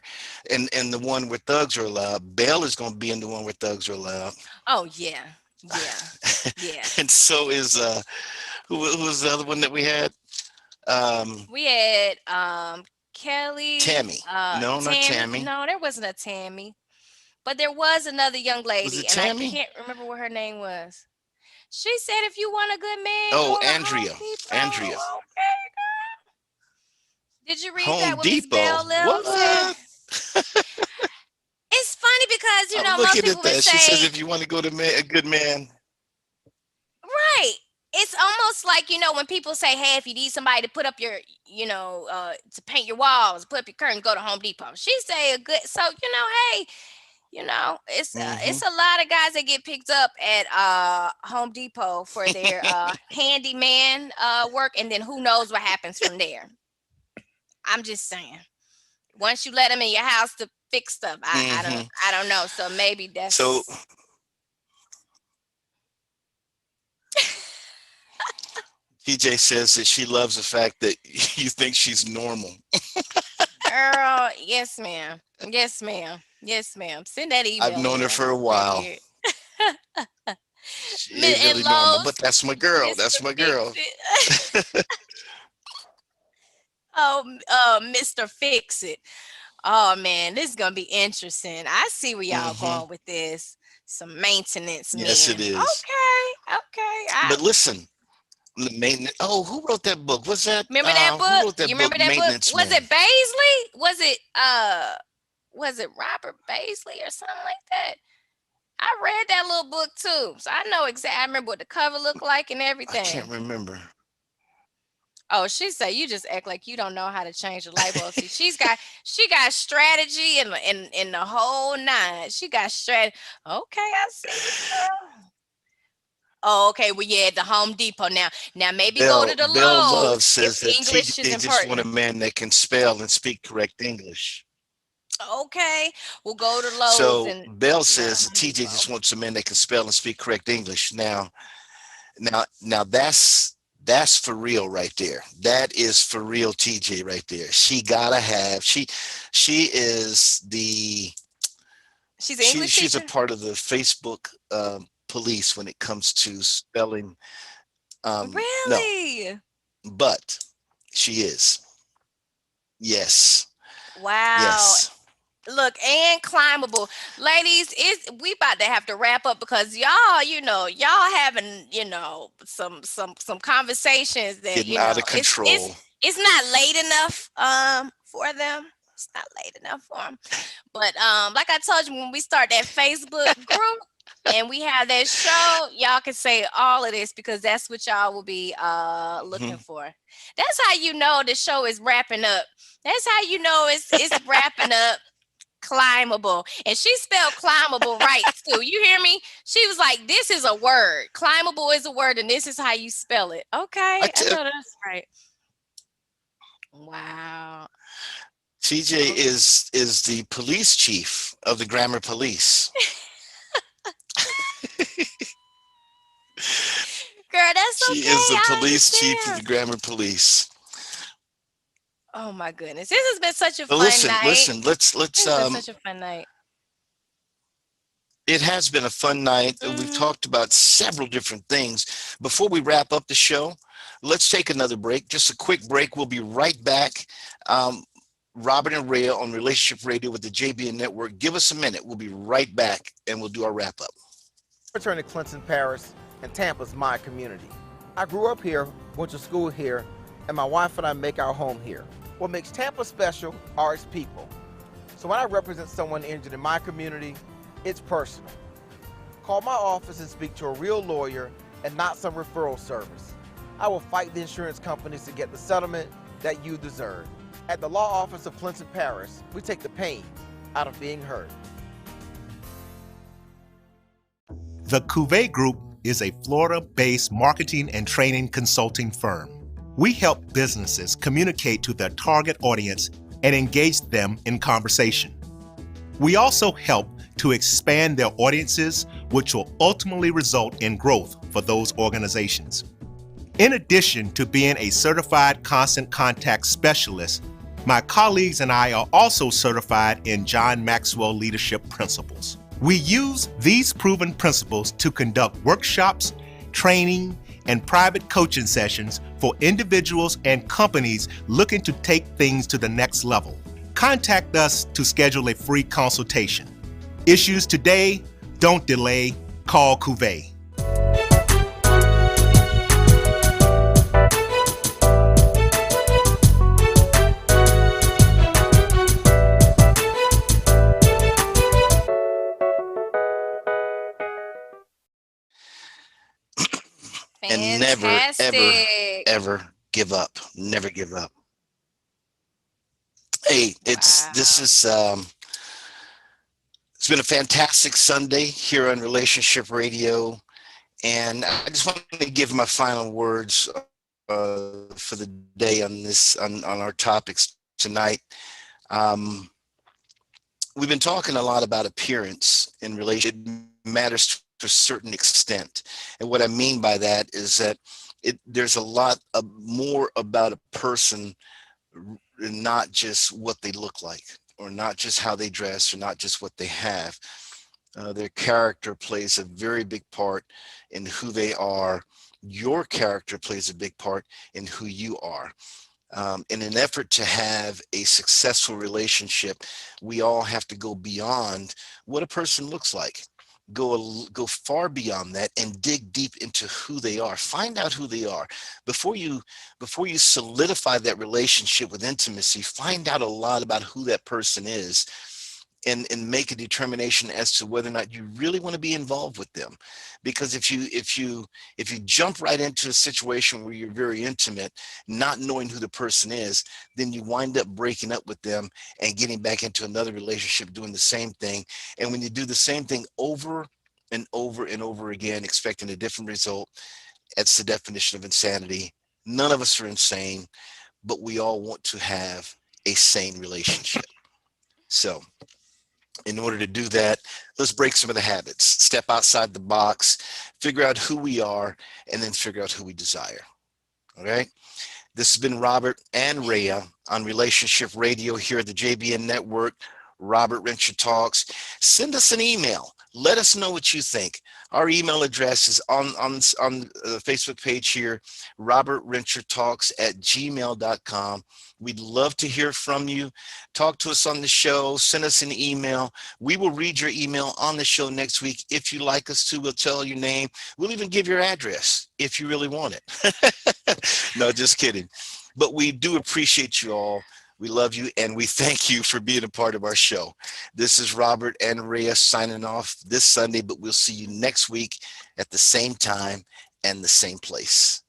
and the one where thugs are allowed. Belle is gonna be in the one where thugs are allowed. Oh yeah. And so is who was the other one that we had? We had Kelly. Tammy. No, not Tammy. No, there wasn't a Tammy. But there was another young lady. Was it and Tammy? I can't remember what her name was. She said, if you want a good man, Oh, go to Andrea. Home Depot. Andrea. Okay, girl. Did you read Home that what Miss Depot. Belle Lil said? What? It's funny because you I'm know most looking people at would that. She says, say, if you want to go to a good man. right. It's almost like, when people say, hey, if you need somebody to put up your, to paint your walls, put up your curtains, go to Home Depot. She say a good, so, hey, it's a lot of guys that get picked up at Home Depot for their handyman work, and then who knows what happens from there. I'm just saying. Once you let them in your house to fix stuff, I don't know. So maybe that's so. TJ says that she loves the fact that you think she's normal. Girl, yes, ma'am. Yes, ma'am. Yes, ma'am. Send that email. I've known her for a while. She ain't really normal, but that's my girl. That's my girl. Mr. Fix It. Oh man, this is gonna be interesting. I see where y'all going with this. Some maintenance. Yes, men. it is. Okay. But listen. Maintenance. Oh, who wrote that book? What's that? Remember that book? Who wrote that you remember book? that Maintenance book? Was Men? it Baisley? Was it Robert Baisley or something like that? I read that little book too, so I know exactly. I remember what the cover looked like and everything. I can't remember. Oh, she said you just act like you don't know how to change the light bulb. See, she got strategy and the whole nine. She got strategy. Okay, I see. Oh, okay. Well, yeah, at the Home Depot now. Now maybe go to the Bell Lowe's Love says if that English is TJ just want a important. man that can spell and speak correct English. Okay, we'll go to Lowe's. So and Bell says that TJ just wants a man that can spell and speak correct English. Now that's for real right there. That is for real, TJ right there. She gotta have. She is the. She's an English She's a teacher? part of the Facebook police when it comes to spelling. Really? No, but she is. Yes. Wow. Yes. Look, and climbable. Ladies, we about to have to wrap up because y'all having, some conversations that, Getting out of control. It's not late enough for them. It's not late enough for them. But like I told you, when we start that Facebook group and we have that show, y'all can say all of this because that's what y'all will be looking for. That's how you know the show is wrapping up. That's how you know it's wrapping up. Climbable. And she spelled climbable right too. You hear me? She was like, this is a word. Climbable is a word, and this is how you spell it. Okay. I know that's right. Wow. TJ is the police chief of the Grammar Police. Girl, that's okay. She is the police chief of the Grammar Police. Oh my goodness. This has been such a fun night. Listen, let's This has been such a fun night. It has been a fun night. We've talked about several different things. Before we wrap up the show, let's take another break. Just a quick break. We'll be right back. Robert and Reya on Relationship Radio with the JBN Network. Give us a minute. We'll be right back, and we'll do our wrap up. I returned to Clinton Parish, and Tampa's my community. I grew up here, went to school here, and my wife and I make our home here. What makes Tampa special are its people. So when I represent someone injured in my community, it's personal. Call my office and speak to a real lawyer and not some referral service. I will fight the insurance companies to get the settlement that you deserve. At the law office of Clinton Parish, we take the pain out of being hurt. The Cuvée Group is a Florida-based marketing and training consulting firm. We help businesses communicate to their target audience and engage them in conversation. We also help to expand their audiences, which will ultimately result in growth for those organizations. In addition to being a certified constant contact specialist, my colleagues and I are also certified in John Maxwell Leadership Principles. We use these proven principles to conduct workshops, training, and private coaching sessions for individuals and companies looking to take things to the next level. Contact us to schedule a free consultation. Issues today, don't delay, call Cuvée. and never, ever, Fantastic. ever give up. Never give up. Hey, it's been a fantastic Sunday here on Relationship Radio, and I just want to give my final words for the day on our topics tonight. We've been talking a lot about appearance in relationship. It matters to a certain extent, and what I mean by that is that there's a lot of more about a person, not just what they look like, or not just how they dress, or not just what they have. Their character plays a very big part in who they are. Your character plays a big part in who you are. In an effort to have a successful relationship, we all have to go beyond what a person looks like. Go far beyond that and dig deep into who they are. Find out who they are before you solidify that relationship with intimacy. Find out a lot about who that person is, and make a determination as to whether or not you really want to be involved with them. Because if you jump right into a situation where you're very intimate, not knowing who the person is, then you wind up breaking up with them and getting back into another relationship doing the same thing. And when you do the same thing over and over and over again, expecting a different result, that's the definition of insanity. None of us are insane, but we all want to have a sane relationship. So in order to do that, let's break some of the habits, step outside the box, figure out who we are, and then figure out who we desire. All right. This has been Robert and Reya on Relationship Radio here at the JBN Network. Robert Renshaw Talks. Send us an email. Let us know what you think. Our email address is on the Facebook page here, robertrenshaw@gmail.com. We'd love to hear from you. Talk to us on the show. Send us an email. We will read your email on the show next week. If you like us to, we'll tell your name. We'll even give your address if you really want it. No, just kidding. But we do appreciate you all. We love you, and we thank you for being a part of our show. This is Robert and Reya signing off this Sunday, but we'll see you next week at the same time and the same place.